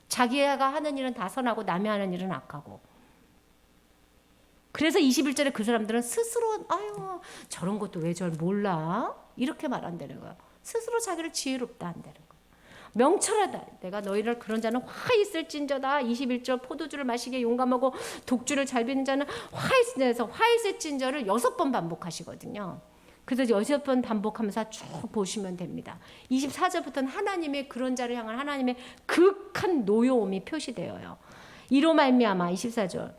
자기가 하는 일은 다 선하고 남이 하는 일은 악하고. 그래서 21절에 그 사람들은 스스로 아유 저런 것도 왜 절 몰라? 이렇게 말한다는 거예요. 스스로 자기를 지혜롭다 한다는 거예요. 명철하다. 내가 너희를 그런 자는 화 있을진저다. 21절 포도주를 마시기에 용감하고 독주를 잘 비는 자는 화 있을진저를 6번 반복하시거든요. 그래서 6번 반복하면서 쭉 보시면 됩니다. 24절부터는 하나님의 그런 자를 향한 하나님의 극한 노여움이 표시되어요. 이로 말미암아 24절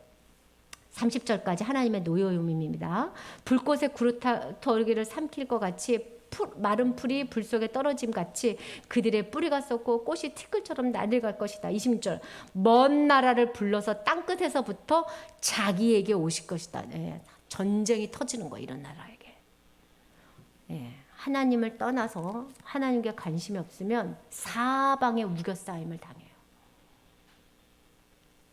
30절까지 하나님의 노여움입니다. 불꽃에 구루터기를 삼킬 것 같이 마른 풀이 불 속에 떨어짐 같이 그들의 뿌리가 썩고 꽃이 티끌처럼 날아갈 것이다. 26절 먼 나라를 불러서 땅끝에서부터 자기에게 오실 것이다. 예, 전쟁이 터지는 거예요. 이런 나라에게. 예, 하나님을 떠나서 하나님께 관심이 없으면 사방에 우겨싸임을 당해요.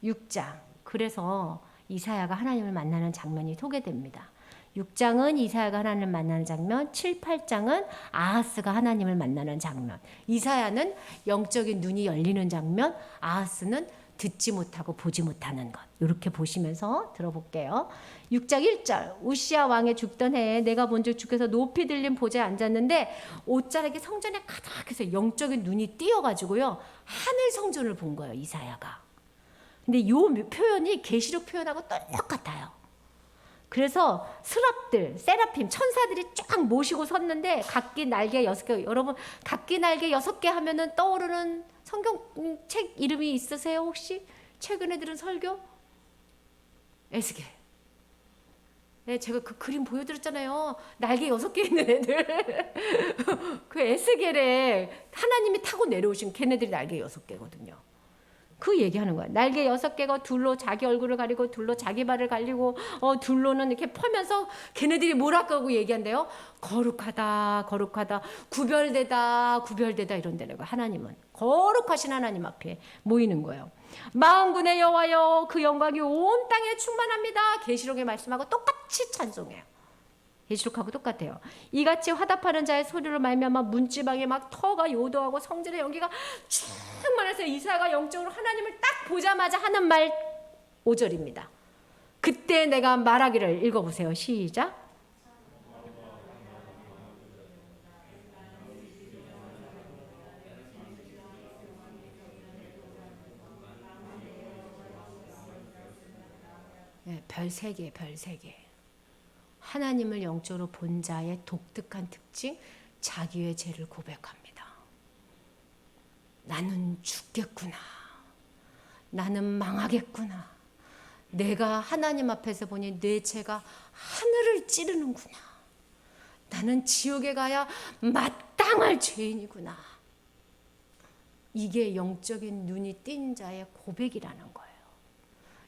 6장 그래서 이사야가 하나님을 만나는 장면이 소개됩니다. 6장은 이사야가 하나님을 만나는 장면, 7, 8장은 아하스가 하나님을 만나는 장면. 이사야는 영적인 눈이 열리는 장면, 아하스는 듣지 못하고 보지 못하는 것. 이렇게 보시면서 들어볼게요. 6장 1절 우시야 왕의 죽던 해에 내가 본즉 주께서 높이 들린 보좌에 앉았는데 옷자락이 성전에 가득해서 영적인 눈이 띄어가지고요. 하늘 성전을 본 거예요. 이사야가. 근데 이 표현이 계시록 표현하고 똑같아요. 그래서 스랍들, 세라핌, 천사들이 쫙 모시고 섰는데 각기 날개 6개. 여러분 각기 날개 6개 하면은 떠오르는 성경책 이름이 있으세요 혹시? 최근에 들은 설교? 에스겔. 네, 제가 그 그림 보여드렸잖아요. 날개 6개 있는 애들. 그 에스겔에 하나님이 타고 내려오신 걔네들이 날개 6개거든요. 그 얘기하는 거야. 날개 6개가 둘로 자기 얼굴을 가리고 둘로 자기 발을 가리고 둘로는 이렇게 펴면서 걔네들이 뭐라고 하고 얘기한대요. 거룩하다 거룩하다 구별되다 구별되다 이런다는 거야. 하나님은 거룩하신 하나님 앞에 모이는 거예요. 만군의 여호와여 그 영광이 온 땅에 충만합니다. 계시록에 말씀하고 똑같이 찬송해요. 계시록하고 똑같아요. 이같이 화답하는 자의 소리로 말미암아 문지방에 막 터가 요도하고 성질의 연기가 충만해서 이사야가 영적으로 하나님을 딱 보자마자 하는 말 5절입니다. 그때 내가 말하기를 읽어보세요. 시작. 네, 별 3개, 별 3개. 하나님을 영적으로 본 자의 독특한 특징, 자기의 죄를 고백합니다. 나는 죽겠구나. 나는 망하겠구나. 내가 하나님 앞에서 보니 내 죄가 하늘을 찌르는구나. 나는 지옥에 가야 마땅할 죄인이구나. 이게 영적인 눈이 띈 자의 고백이라는 거예요.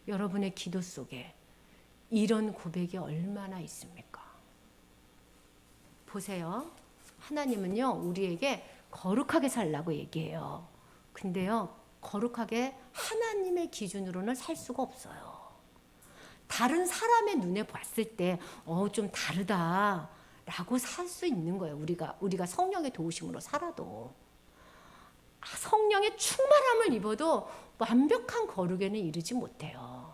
여러분의 기도 속에 이런 고백이 얼마나 있습니까? 보세요. 하나님은요, 우리에게 거룩하게 살라고 얘기해요. 근데요, 거룩하게 하나님의 기준으로는 살 수가 없어요. 다른 사람의 눈에 봤을 때, 좀 다르다라고 살 수 있는 거예요. 우리가 성령의 도우심으로 살아도. 성령의 충만함을 입어도 완벽한 거룩에는 이르지 못해요.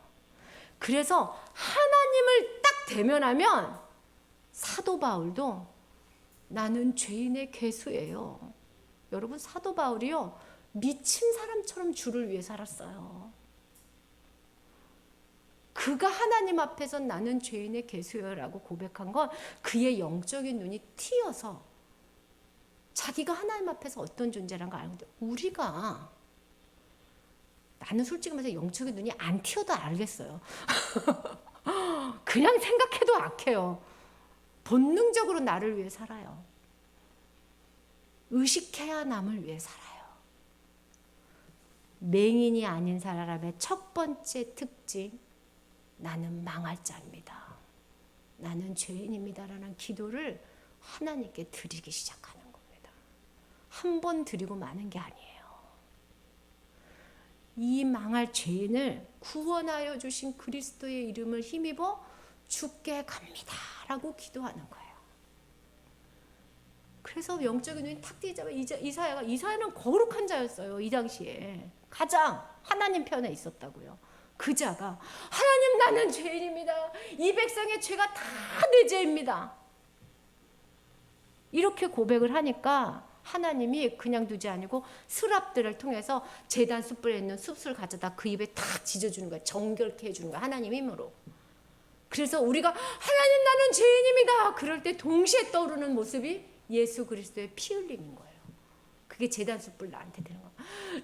그래서 하나님을 딱 대면하면 사도 바울도 나는 죄인의 괴수예요. 여러분, 사도 바울이요, 미친 사람처럼 주를 위해 살았어요. 그가 하나님 앞에서 나는 죄인의 괴수여라고 고백한 건 그의 영적인 눈이 튀어서 자기가 하나님 앞에서 어떤 존재라는 걸 알는데, 우리가, 나는 솔직히 말해서 영적인 눈이 안 튀어도 알겠어요. 그냥 생각해도 악해요. 본능적으로 나를 위해 살아요. 의식해야 남을 위해 살아요. 맹인이 아닌 사람의 첫 번째 특징, 나는 망할 자입니다. 나는 죄인입니다라는 기도를 하나님께 드리기 시작하는 겁니다. 한 번 드리고 마는 게 아니에요. 이 망할 죄인을 구원하여 주신 그리스도의 이름을 힘입어 죽게 갑니다 라고 기도하는 거예요. 그래서 영적인 눈이 탁 뜨이자마자 이사야는 거룩한 자였어요. 이 당시에 가장 하나님 편에 있었다고요. 그 자가 하나님, 나는 죄인입니다. 이 백성의 죄가 다 내 죄입니다. 이렇게 고백을 하니까 하나님이 그냥 두지 아니고 스랍들을 통해서 제단 숯불에 있는 숯을 가져다 그 입에 탁 지져주는 거예요. 정결케 해주는 거예요. 하나님 힘으로. 그래서 우리가 하나님, 나는 죄인입니다. 그럴 때 동시에 떠오르는 모습이 예수 그리스도의 피 흘림인 거예요. 그게 제단 숯불 나한테 되는 거예요.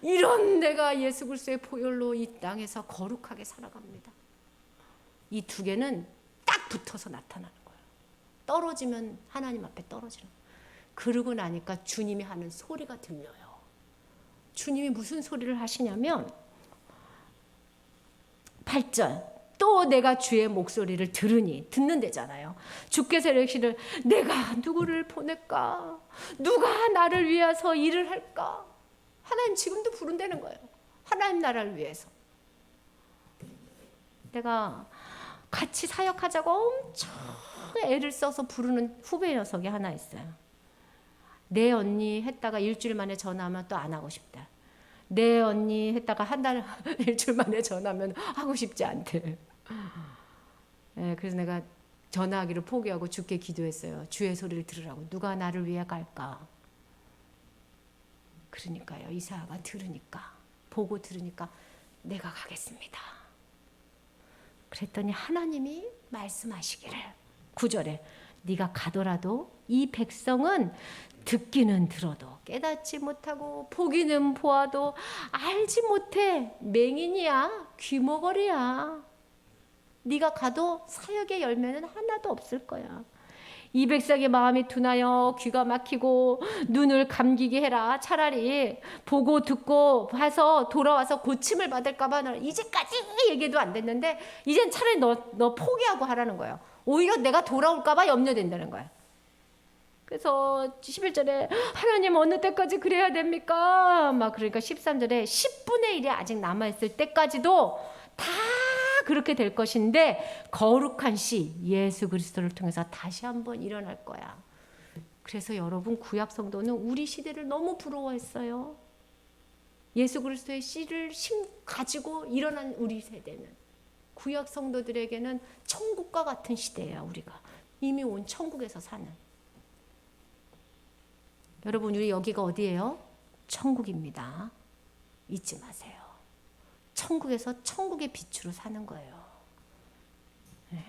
이런 내가 예수 그리스도의 보혈로 이 땅에서 거룩하게 살아갑니다. 이 두 개는 딱 붙어서 나타나는 거예요. 떨어지면 하나님 앞에 떨어지는 거예요. 그러고 나니까 주님이 하는 소리가 들려요. 주님이 무슨 소리를 하시냐면 8절, 또 내가 주의 목소리를 들으니, 듣는 데잖아요. 주께서 이르시기를 내가 누구를 보낼까? 누가 나를 위해서 일을 할까? 하나님 지금도 부른다는 거예요. 하나님 나라를 위해서. 내가 같이 사역하자고 엄청 애를 써서 부르는 후배 녀석이 하나 있어요. 내 언니 했다가 일주일 만에 전화하면 또 안 하고 싶다. 내 언니 했다가 한 달, 일주일 만에 전화하면 하고 싶지 않대. 네, 그래서 내가 전화하기를 포기하고 주께 기도했어요. 주의 소리를 들으라고. 누가 나를 위해 갈까? 그러니까요. 이사야가 들으니까, 보고 들으니까 내가 가겠습니다. 그랬더니 하나님이 말씀하시기를 9절에 네가 가더라도 이 백성은 듣기는 들어도 깨닫지 못하고 보기는 보아도 알지 못해. 맹인이야. 귀머거리야. 네가 가도 사역의 열매는 하나도 없을 거야. 이 백성의 마음이 둔하여 귀가 막히고 눈을 감기게 해라. 차라리 보고 듣고 봐서 돌아와서 고침을 받을까 봐 이제까지 얘기도 안 됐는데 이젠 차라리 너 포기하고 하라는 거예요. 오히려 내가 돌아올까 봐 염려된다는 거예요. 그래서 11절에 하나님 어느 때까지 그래야 됩니까? 막 그러니까 13절에 10분의 1이 아직 남아있을 때까지도 다 그렇게 될 것인데 거룩한 시 예수 그리스도를 통해서 다시 한번 일어날 거야. 그래서 여러분, 구약 성도는 우리 시대를 너무 부러워했어요. 예수 그리스도의 씨를 가지고 일어난 우리 세대는, 구약 성도들에게는 천국과 같은 시대예요. 우리가 이미 온 천국에서 사는. 여러분, 우리 여기가 어디예요? 천국입니다. 잊지 마세요. 천국에서 천국의 빛으로 사는 거예요. 네,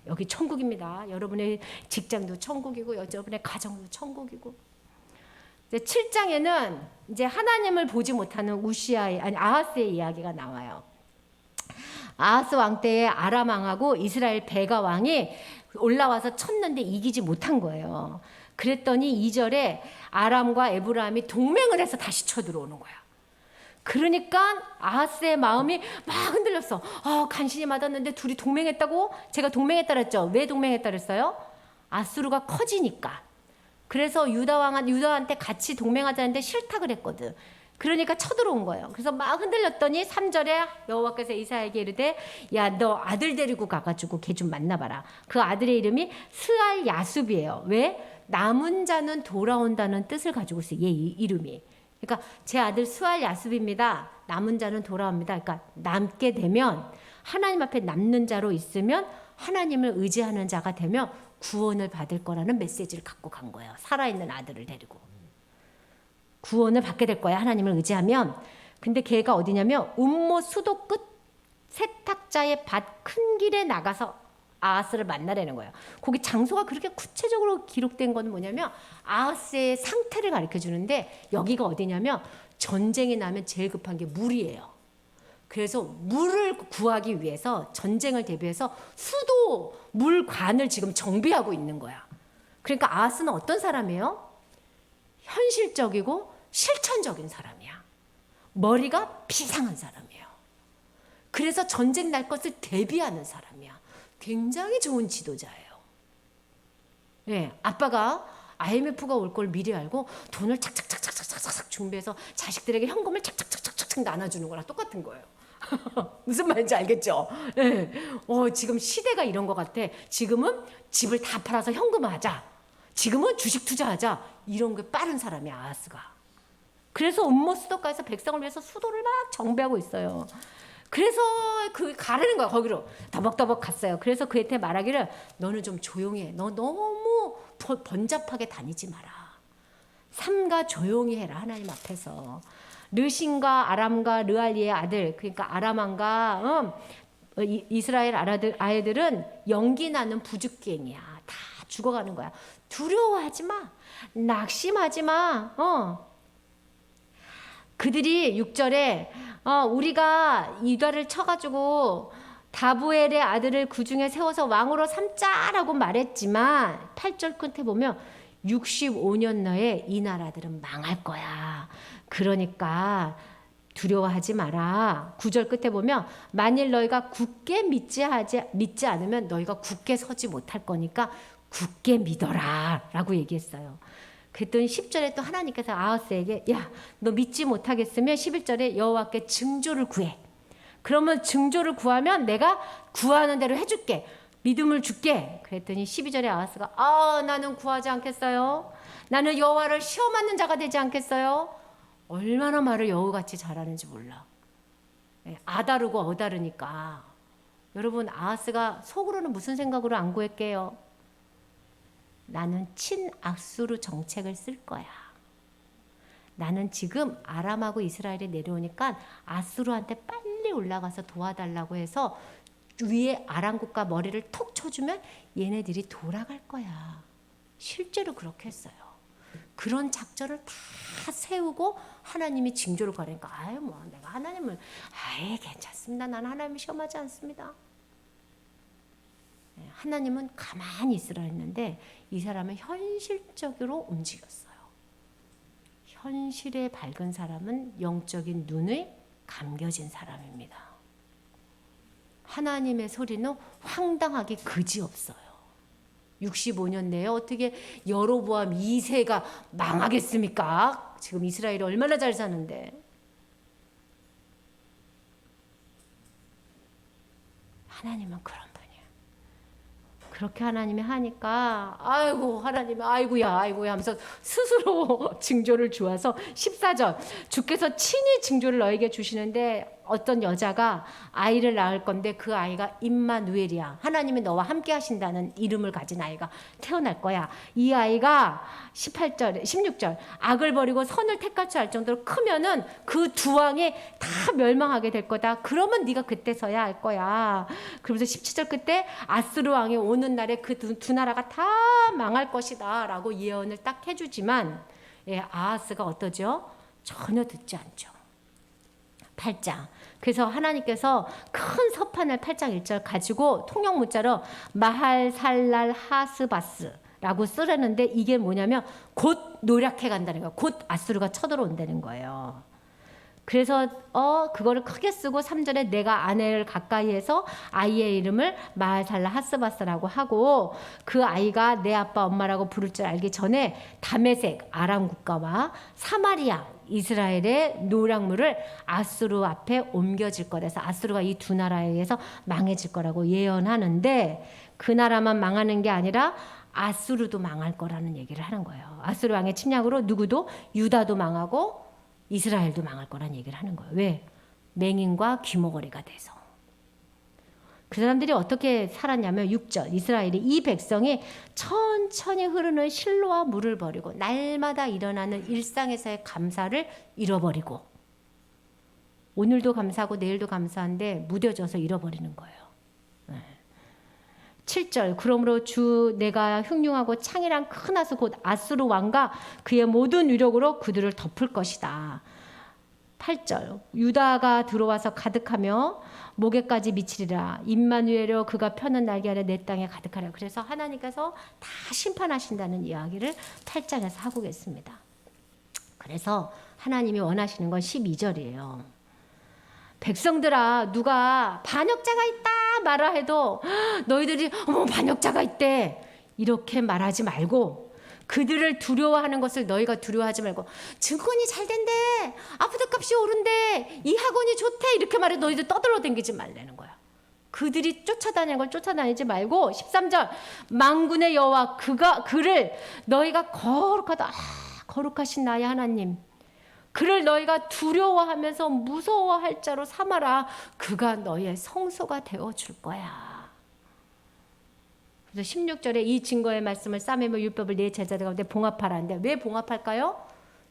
여기 천국입니다. 여러분의 직장도 천국이고 여러분의 가정도 천국이고. 이제 7장에는 이제 하나님을 보지 못하는 아하스의 이야기가 나와요. 아하스 왕 때에 아람 왕하고 이스라엘 베가 왕이 올라와서 쳤는데 이기지 못한 거예요. 그랬더니 2절에 아람과 에브라임이 동맹을 해서 다시 쳐들어오는 거야. 그러니까 아하스의 마음이 막 흔들렸어. 간신히 맞았는데 둘이 동맹했다고? 제가 동맹했다 그랬죠. 왜 동맹했다 그랬어요? 아수르가 커지니까. 그래서 유다한테 같이 동맹하자는데 싫다 그랬거든. 그러니까 쳐들어온 거예요. 그래서 막 흔들렸더니 3절에 여호와께서 이사야에게 이르되 야, 너 아들 데리고 가가지고 걔 좀 만나봐라. 그 아들의 이름이 스알 야숲이에요. 왜? 남은 자는 돌아온다는 뜻을 가지고 있어요. 얘 이름이. 그러니까 제 아들 스알 야숲입니다. 남은 자는 돌아옵니다. 그러니까 남게 되면 하나님 앞에 남는 자로 있으면 하나님을 의지하는 자가 되면 구원을 받을 거라는 메시지를 갖고 간 거예요. 살아있는 아들을 데리고. 구원을 받게 될 거야. 하나님을 의지하면. 근데 걔가 어디냐면 음모 수도 끝 세탁자의 밭 큰 길에 나가서 아하스를 만나려는 거예요. 거기 장소가 그렇게 구체적으로 기록된 건 뭐냐면 아하스의 상태를 가르쳐 주는데 여기가 어디냐면 전쟁이 나면 제일 급한 게 물이에요. 그래서 물을 구하기 위해서 전쟁을 대비해서 수도 물관을 지금 정비하고 있는 거야. 그러니까 아하스는 어떤 사람이에요? 현실적이고 실천적인 사람이야. 머리가 비상한 사람이에요. 그래서 전쟁 날 것을 대비하는 사람이야. 굉장히 좋은 지도자예요. 네, 아빠가 IMF가 올 걸 미리 알고 돈을 착착착착착착 준비해서 자식들에게 현금을 착착착착착 나눠주는 거랑 똑같은 거예요. 무슨 말인지 알겠죠? 네. 지금 시대가 이런 것 같아. 지금은 집을 다 팔아서 현금화하자. 지금은 주식 투자하자. 이런 게 빠른 사람이야, 아하스가. 그래서 음모 수도가에서 백성을 위해서 수도를 막 정비하고 있어요. 그래서 그 가르는 거야. 거기로 더벅더벅 갔어요. 그래서 그한테 말하기를 너는 좀 조용히 해. 너 너무 번잡하게 다니지 마라. 삼가 조용히 해라. 하나님 앞에서. 르신과 아람과 르알리의 아들, 그러니까 아람왕과 이스라엘 아이들은 연기 나는 부죽갱이야. 다 죽어가는 거야. 두려워하지 마. 낙심하지 마. 그들이 6절에 우리가 유다를 쳐가지고 다부엘의 아들을 그 중에 세워서 왕으로 삼자라고 말했지만 8절 끝에 보면 65년 내에 이 나라들은 망할 거야. 그러니까 두려워하지 마라. 9절 끝에 보면 만일 너희가 굳게 믿지 않으면 너희가 굳게 서지 못할 거니까 굳게 믿어라 라고 얘기했어요. 그랬더니 10절에 또 하나님께서 아하스에게 야, 너 믿지 못하겠으면 11절에 여호와께 증조를 구해. 그러면 증조를 구하면 내가 구하는 대로 해줄게. 믿음을 줄게. 그랬더니 12절에 아하스가 나는 구하지 않겠어요. 나는 여호와를 시험하는 자가 되지 않겠어요. 얼마나 말을 여우같이 잘하는지 몰라. 아다르고 어다르니까. 여러분 아하스가 속으로는 무슨 생각으로 안 구했게요? 나는 친아수르 정책을 쓸 거야. 나는 지금 아람하고 이스라엘이 내려오니까 아수르한테 빨리 올라가서 도와달라고 해서 위에 아람 국가 머리를 톡 쳐주면 얘네들이 돌아갈 거야. 실제로 그렇게 했어요. 그런 작전을 다 세우고 하나님이 징조를 거니까 내가 하나님을 괜찮습니다. 나는 하나님을 시험하지 않습니다. 하나님은 가만히 있으라 했는데 이 사람은 현실적으로 움직였어요. 현실에 밝은 사람은 영적인 눈이 감겨진 사람입니다. 하나님의 소리는 황당하게 그지없어요. 65년 내에 어떻게 여로보암 2세가 망하겠습니까? 지금 이스라엘이 얼마나 잘 사는데. 하나님은 그런 분이에요. 그렇게 하나님이 하니까 하나님 아이고야 하면서 스스로 징조를 주어서 14절 주께서 친히 징조를 너에게 주시는데 어떤 여자가 아이를 낳을 건데 그 아이가 임마누엘이야. 하나님이 너와 함께 하신다는 이름을 가진 아이가 태어날 거야. 이 아이가 16절 악을 버리고 선을 택할 줄 알 정도로 크면은 그 두 왕이 다 멸망하게 될 거다. 그러면 네가 그때서야 알 거야. 그러면서 17절 끝에 아스루 왕이 오는 날에 그 두 나라가 다 망할 것이다 라고 예언을 딱 해주지만 아하스가 어떠죠? 전혀 듣지 않죠. 8장. 그래서 하나님께서 큰 서판을 8장 1절 가지고 통역 문자로 마할살랄 하스바스라고 쓰려는데 이게 뭐냐면 곧 노략해 간다는 거예요. 곧 아수르가 쳐들어온다는 거예요. 그래서 그거를 크게 쓰고 3절에 내가 아내를 가까이 해서 아이의 이름을 마할살라 하스바스라고 하고 그 아이가 내 아빠 엄마라고 부를 줄 알기 전에 다메섹 아람 국가와 사마리아 이스라엘의 노략물을 아수르 앞에 옮겨질 거라서 아수르가 이 두 나라에 의해서 망해질 거라고 예언하는데 그 나라만 망하는 게 아니라 아수르도 망할 거라는 얘기를 하는 거예요. 아수르 왕의 침략으로 누구도 유다도 망하고 이스라엘도 망할 거란 얘기를 하는 거예요. 왜? 맹인과 귀머거리가 돼서. 그 사람들이 어떻게 살았냐면 6절 이스라엘이 이 백성이 천천히 흐르는 실로와 물을 버리고 날마다 일어나는 일상에서의 감사를 잃어버리고 오늘도 감사하고 내일도 감사한데 무뎌져서 잃어버리는 거예요. 7절 그러므로 주 내가 흉흉하고 창이란 큰 하수 곧 아수르 왕과 그의 모든 위력으로 그들을 덮을 것이다. 8절 유다가 들어와서 가득하며 목에까지 미치리라. 임마누엘여 그가 펴는 날개 아래 내 땅에 가득하라. 그래서 하나님께서 다 심판하신다는 이야기를 8장에서 하고 계십니다. 그래서 하나님이 원하시는 건 12절이에요. 백성들아 누가 반역자가 있다 말아 해도 너희들이 어머 반역자가 있대 이렇게 말하지 말고 그들을 두려워하는 것을 너희가 두려워하지 말고 증권이 잘 된대 아파트 값이 오른대 이 학원이 좋대 이렇게 말해 너희들 떠들어 댕기지 말라는 거야. 그들이 쫓아다니는 걸 쫓아다니지 말고 13절 만군의 여호와 그를 너희가 거룩하다 거룩하신 나의 하나님 그를 너희가 두려워하면서 무서워할 자로 삼아라. 그가 너희의 성소가 되어줄 거야. 그래서 16절에 이 증거의 말씀을 싸매며 율법을 네 제자들 가운데 봉합하라는데 왜 봉합할까요?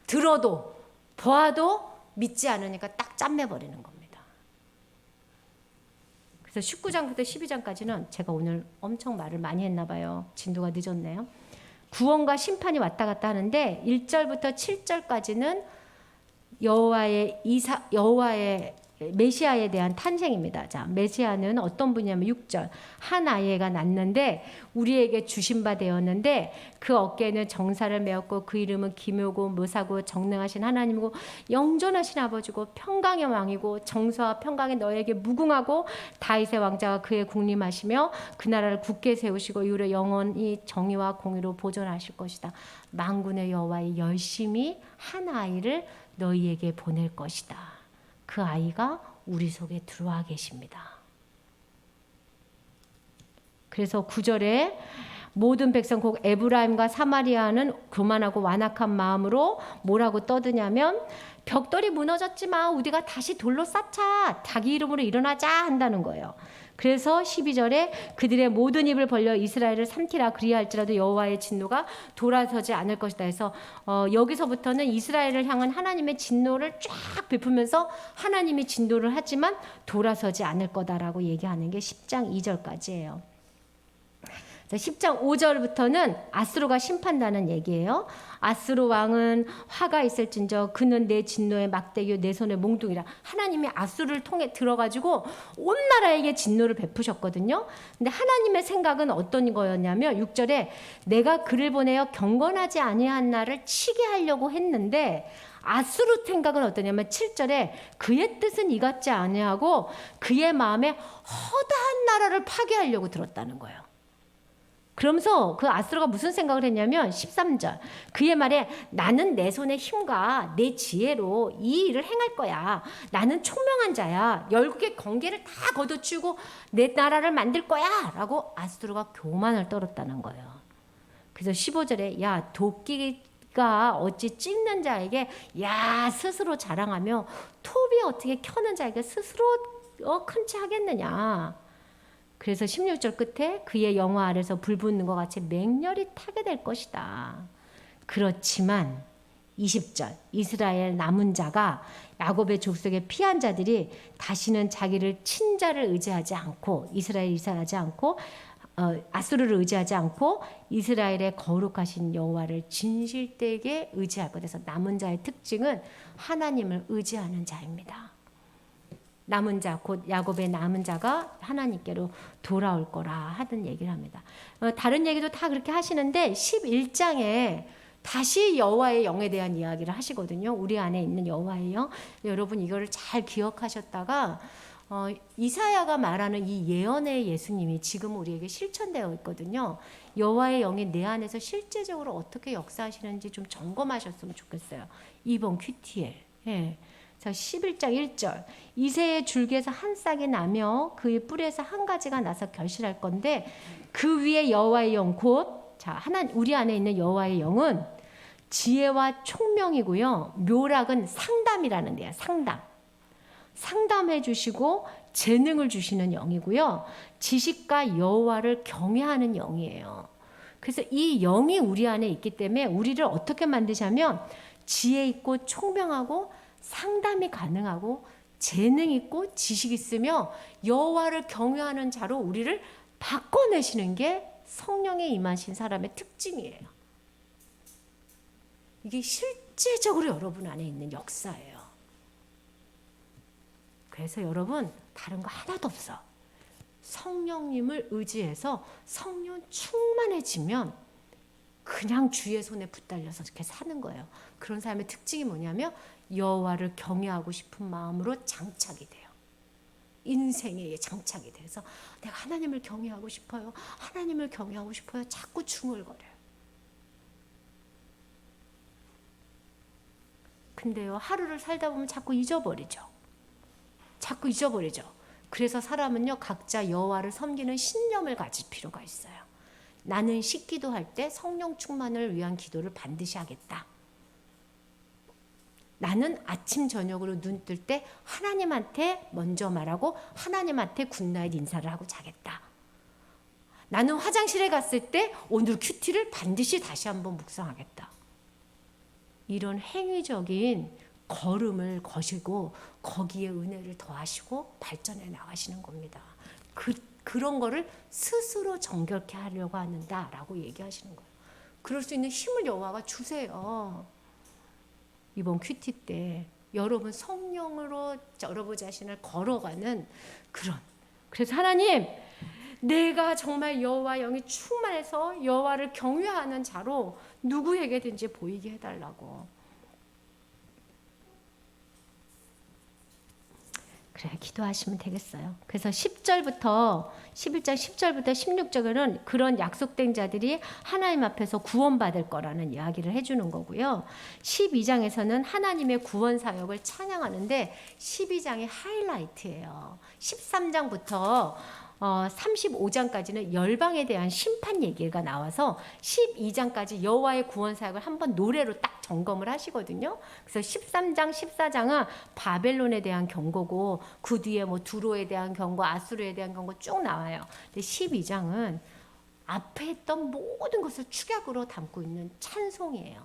들어도 보아도 믿지 않으니까 딱 짬매버리는 겁니다. 그래서 19장부터 12장까지는 제가 오늘 엄청 말을 많이 했나 봐요. 진도가 늦었네요. 구원과 심판이 왔다 갔다 하는데 1절부터 7절까지는 여호와의 메시아에 대한 탄생입니다. 자, 메시아는 어떤 분이냐면 6절 한 아이가 낳는데 우리에게 주신 바 되었는데 그 어깨에는 정사를 메었고 그 이름은 기묘고 무사고 정능하신 하나님이고 영존하신 아버지고 평강의 왕이고 정서와 평강이 너에게 무궁하고 다윗의 왕자가 그의 국림하시며 그 나라를 굳게 세우시고 이후로 영원히 정의와 공의로 보존하실 것이다. 만군의 여호와의 열심히 한 아이를 너희에게 보낼 것이다. 그 아이가 우리 속에 들어와 계십니다. 그래서 9절에 모든 백성 곧 에브라임과 사마리아는 교만하고 완악한 마음으로 뭐라고 떠드냐면 벽돌이 무너졌지만 우리가 다시 돌로 쌓자 자기 이름으로 일어나자 한다는 거예요. 그래서 12절에 그들의 모든 입을 벌려 이스라엘을 삼키라 그리할지라도 여호와의 진노가 돌아서지 않을 것이다 해서 여기서부터는 이스라엘을 향한 하나님의 진노를 쫙 베푸면서 하나님이 진노를 하지만 돌아서지 않을 거다라고 얘기하는 게 10장 2절까지예요. 10장 5절부터는 아수르가 심판다는 얘기예요. 아수르 왕은 화가 있을진저 그는 내 진노의 막대기요 내 손의 몽둥이라. 하나님이 아수르를 통해 들어가지고 온 나라에게 진노를 베푸셨거든요. 근데 하나님의 생각은 어떤 거였냐면 6절에 내가 그를 보내어 경건하지 아니한 나를 치게 하려고 했는데 아수르 생각은 어떠냐면 7절에 그의 뜻은 이 같지 아니하고 그의 마음에 허다한 나라를 파괴하려고 들었다는 거예요. 그러면서 그 아수르가 무슨 생각을 했냐면 13절 그의 말에 나는 내 손의 힘과 내 지혜로 이 일을 행할 거야. 나는 총명한 자야. 열국의 경계를 다 걷어치우고 내 나라를 만들 거야 라고 아수르가 교만을 떨었다는 거예요. 그래서 15절에 야 도끼가 어찌 찝는 자에게 야 스스로 자랑하며 톱이 어떻게 켜는 자에게 스스로 큰 채 하겠느냐. 그래서 16절 끝에 그의 영화 아래서 불 붙는 것 같이 맹렬히 타게 될 것이다. 그렇지만 20절 이스라엘 남은 자가 야곱의 족속의 피한 자들이 다시는 자기를 친자를 의지하지 않고 이스라엘 의지하지 않고 아수르를 의지하지 않고 이스라엘의 거룩하신 여호와를 진실되게 의지할 것. 그래서 남은 자의 특징은 하나님을 의지하는 자입니다. 남은 자, 곧 야곱의 남은 자가 하나님께로 돌아올 거라 하던 얘기를 합니다. 다른 얘기도 다 그렇게 하시는데 11장에 다시 여호와의 영에 대한 이야기를 하시거든요. 우리 안에 있는 여호와의 영. 여러분 이거를 잘 기억하셨다가 이사야가 말하는 이 예언의 예수님이 지금 우리에게 실천되어 있거든요. 여호와의 영이 내 안에서 실제적으로 어떻게 역사하시는지 좀 점검하셨으면 좋겠어요. 2번 큐티엘. 예. 자, 11장 1절. 이새의 줄기에서 한 싹이 나며 그의 뿌리에서 한 가지가 나서 결실할 건데 그 위에 여호와의 영 곧 우리 안에 있는 여호와의 영은 지혜와 총명이고요. 묘락은 상담이라는 데야. 상담해 주시고 재능을 주시는 영이고요. 지식과 여호와를 경외하는 영이에요. 그래서 이 영이 우리 안에 있기 때문에 우리를 어떻게 만드냐면 지혜 있고 총명하고 상담이 가능하고 재능 있고 지식 있으며 여호와를 경외하는 자로 우리를 바꿔내시는 게 성령의 임하신 사람의 특징이에요. 이게 실제적으로 여러분 안에 있는 역사예요. 그래서 여러분 다른 거 하나도 없어. 성령님을 의지해서 성령 충만해지면 그냥 주의 손에 붙들려서 이렇게 사는 거예요. 그런 사람의 특징이 뭐냐면 여호와를 경외하고 싶은 마음으로 장착이 돼요. 인생에 장착이 돼서 내가 하나님을 경외하고 싶어요. 하나님을 경외하고 싶어요. 자꾸 중얼거려요. 근데요, 하루를 살다 보면 자꾸 잊어버리죠. 그래서 사람은요, 각자 여호와를 섬기는 신념을 가질 필요가 있어요. 나는 식기도 할 때 성령 충만을 위한 기도를 반드시 하겠다. 나는 아침 저녁으로 눈 뜰 때 하나님한테 먼저 말하고 하나님한테 굿나잇 인사를 하고 자겠다. 나는 화장실에 갔을 때 오늘 큐티를 반드시 다시 한번 묵상하겠다. 이런 행위적인 걸음을 거시고 거기에 은혜를 더하시고 발전해 나가시는 겁니다. 그런 거를 스스로 정결케 하려고 하는다라고 얘기하시는 거예요. 그럴 수 있는 힘을 여호와가 주세요. 이번 큐티 때 여러분 성령으로 여러분 자신을 걸어가는 그래서 하나님 내가 정말 여호와 영이 충만해서 여호와를 경외하는 자로 누구에게든지 보이게 해달라고. 그래 기도하시면 되겠어요. 그래서 11장 10절부터 16절은 그런 약속된 자들이 하나님 앞에서 구원받을 거라는 이야기를 해주는 거고요. 12장에서는 하나님의 구원 사역을 찬양하는데 12장이 하이라이트예요. 13장부터 35장까지는 열방에 대한 심판 얘기가 나와서 12장까지 여호와의 구원 사역을 한번 노래로 딱 점검을 하시거든요. 그래서 13장, 14장은 바벨론에 대한 경고고 그 뒤에 뭐 두로에 대한 경고, 아수르에 대한 경고 쭉 나와요. 근데 12장은 앞에 있던 모든 것을 축약으로 담고 있는 찬송이에요.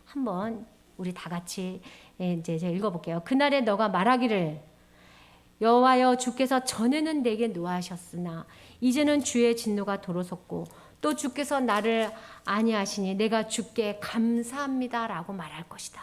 한번 우리 다 같이 이제 제가 읽어볼게요. 그날에 너가 말하기를 여호와여 주께서 전에는 내게 노하셨으나 이제는 주의 진노가 도로섰고 또 주께서 나를 아니하시니 내가 주께 감사합니다라고 말할 것이다.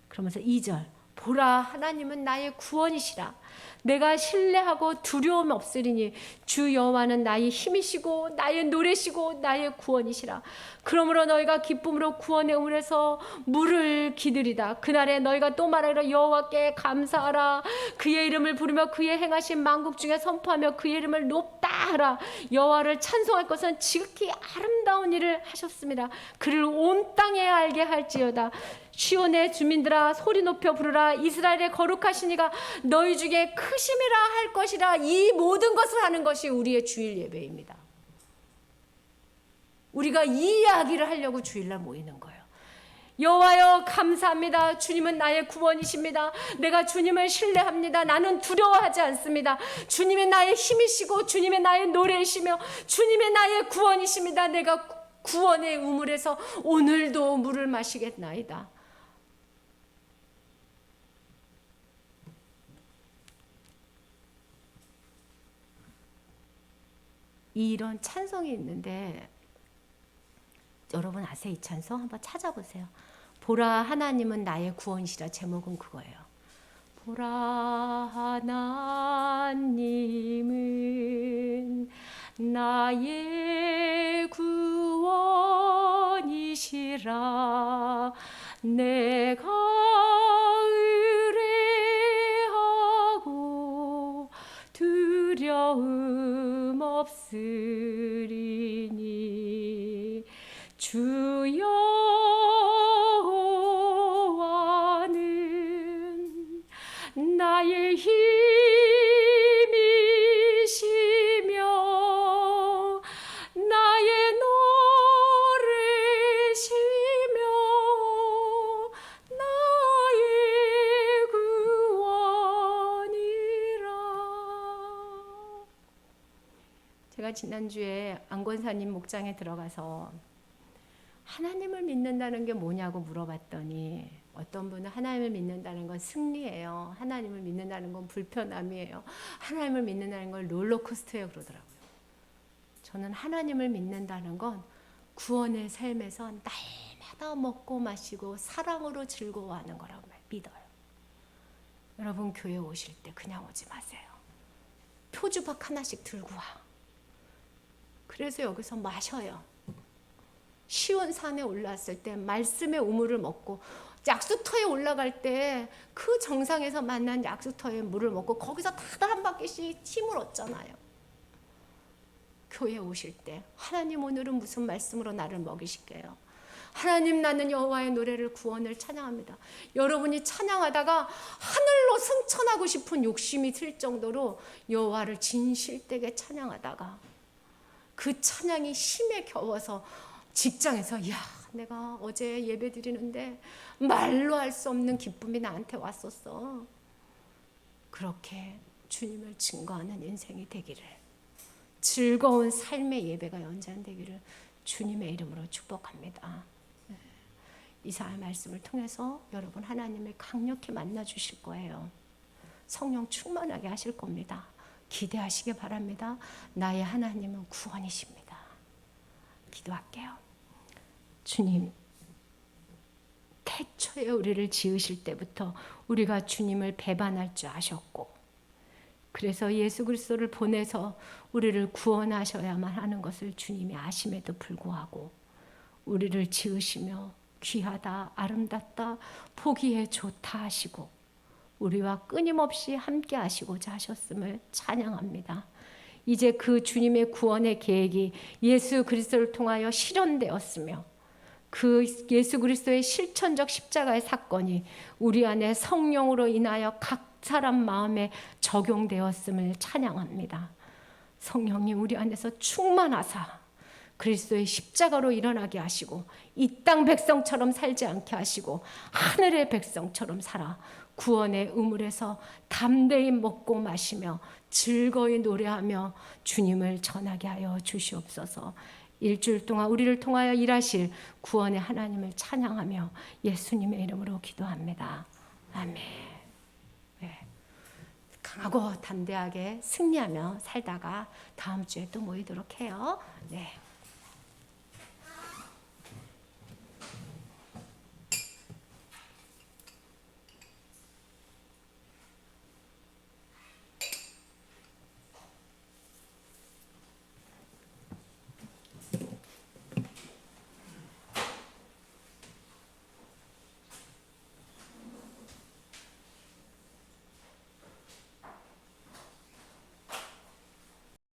그러면서 2절 보라 하나님은 나의 구원이시라 내가 신뢰하고 두려움 없으리니 주 여호와는 나의 힘이시고 나의 노래시고 나의 구원이시라. 그러므로 너희가 기쁨으로 구원의 우물에서 물을 기르리다. 그날에 너희가 또 말하기를 여호와께 감사하라. 그의 이름을 부르며 그의 행하신 만국 중에 선포하며 그의 이름을 높다 하라. 여호와를 찬송할 것은 지극히 아름다운 일을 하셨습니다. 그를 온 땅에 알게 할지어다. 시온의 주민들아 소리 높여 부르라. 이스라엘의 거룩하신 이가 너희 중에 크심이라 할 것이라. 이 모든 것을 하는 것이 우리의 주일 예배입니다. 우리가 이 이야기를 하려고 주일날 모이는 거예요. 여호와여 감사합니다. 주님은 나의 구원이십니다. 내가 주님을 신뢰합니다. 나는 두려워하지 않습니다. 주님이 나의 힘이시고 주님이 나의 노래이시며 주님이 나의 구원이십니다. 내가 구원의 우물에서 오늘도 물을 마시겠나이다. 이런 찬송이 있는데 여러분 아세요? 이 찬송 한번 찾아보세요. 보라 하나님은 나의 구원이시라. 제목은 그거예요. 보라 하나님은 나의 구원이시라. 내가 의뢰하고 두려움 없으리니 주 여호와는 나의 힘이시며 나의 노래시며 나의 구원이라. 제가 지난주에 안권사님 목장에 들어가서 하나님을 믿는다는 게 뭐냐고 물어봤더니 어떤 분은 하나님을 믿는다는 건 승리예요. 하나님을 믿는다는 건 불편함이에요. 하나님을 믿는다는 건 롤러코스터예요 그러더라고요. 저는 하나님을 믿는다는 건 구원의 삶에서 날마다 먹고 마시고 사랑으로 즐거워하는 거라고 믿어요. 여러분 교회 오실 때 그냥 오지 마세요. 표주박 하나씩 들고 와. 그래서 여기서 마셔요. 시온 산에 올랐을 때 말씀의 우물을 먹고 약수터에 올라갈 때 그 정상에서 만난 약수터의 물을 먹고 거기서 다들 한 바퀴씩 힘을 얻잖아요. 교회 오실 때 하나님 오늘은 무슨 말씀으로 나를 먹이실게요. 하나님 나는 여호와의 노래를 구원을 찬양합니다. 여러분이 찬양하다가 하늘로 승천하고 싶은 욕심이 들 정도로 여호와를 진실되게 찬양하다가 그 찬양이 힘에 겨워서 직장에서 야 내가 어제 예배 드리는데 말로 할 수 없는 기쁨이 나한테 왔었어. 그렇게 주님을 증거하는 인생이 되기를, 즐거운 삶의 예배가 연장되기를 주님의 이름으로 축복합니다. 이사야 말씀을 통해서 여러분 하나님을 강력히 만나 주실 거예요. 성령 충만하게 하실 겁니다. 기대하시기 바랍니다. 나의 하나님은 구원이십니다. 기도할게요. 주님, 태초에 우리를 지으실 때부터 우리가 주님을 배반할 줄 아셨고, 그래서 예수 그리스도를 보내서 우리를 구원하셔야만 하는 것을 주님이 아심에도 불구하고 우리를 지으시며 귀하다, 아름답다, 보기에 좋다 하시고 우리와 끊임없이 함께 하시고자 하셨음을 찬양합니다. 이제 그 주님의 구원의 계획이 예수 그리스도를 통하여 실현되었으며 그 예수 그리스도의 실천적 십자가의 사건이 우리 안에 성령으로 인하여 각 사람 마음에 적용되었음을 찬양합니다. 성령님 우리 안에서 충만하사 그리스도의 십자가로 일어나게 하시고 이 땅 백성처럼 살지 않게 하시고 하늘의 백성처럼 살아 구원의 우물에서 담대히 먹고 마시며 즐거이 노래하며 주님을 전하게 하여 주시옵소서. 일주일 동안 우리를 통하여 일하실 구원의 하나님을 찬양하며 예수님의 이름으로 기도합니다. 아멘. 네. 강하고 담대하게 승리하며 살다가 다음 주에 또 모이도록 해요. 네.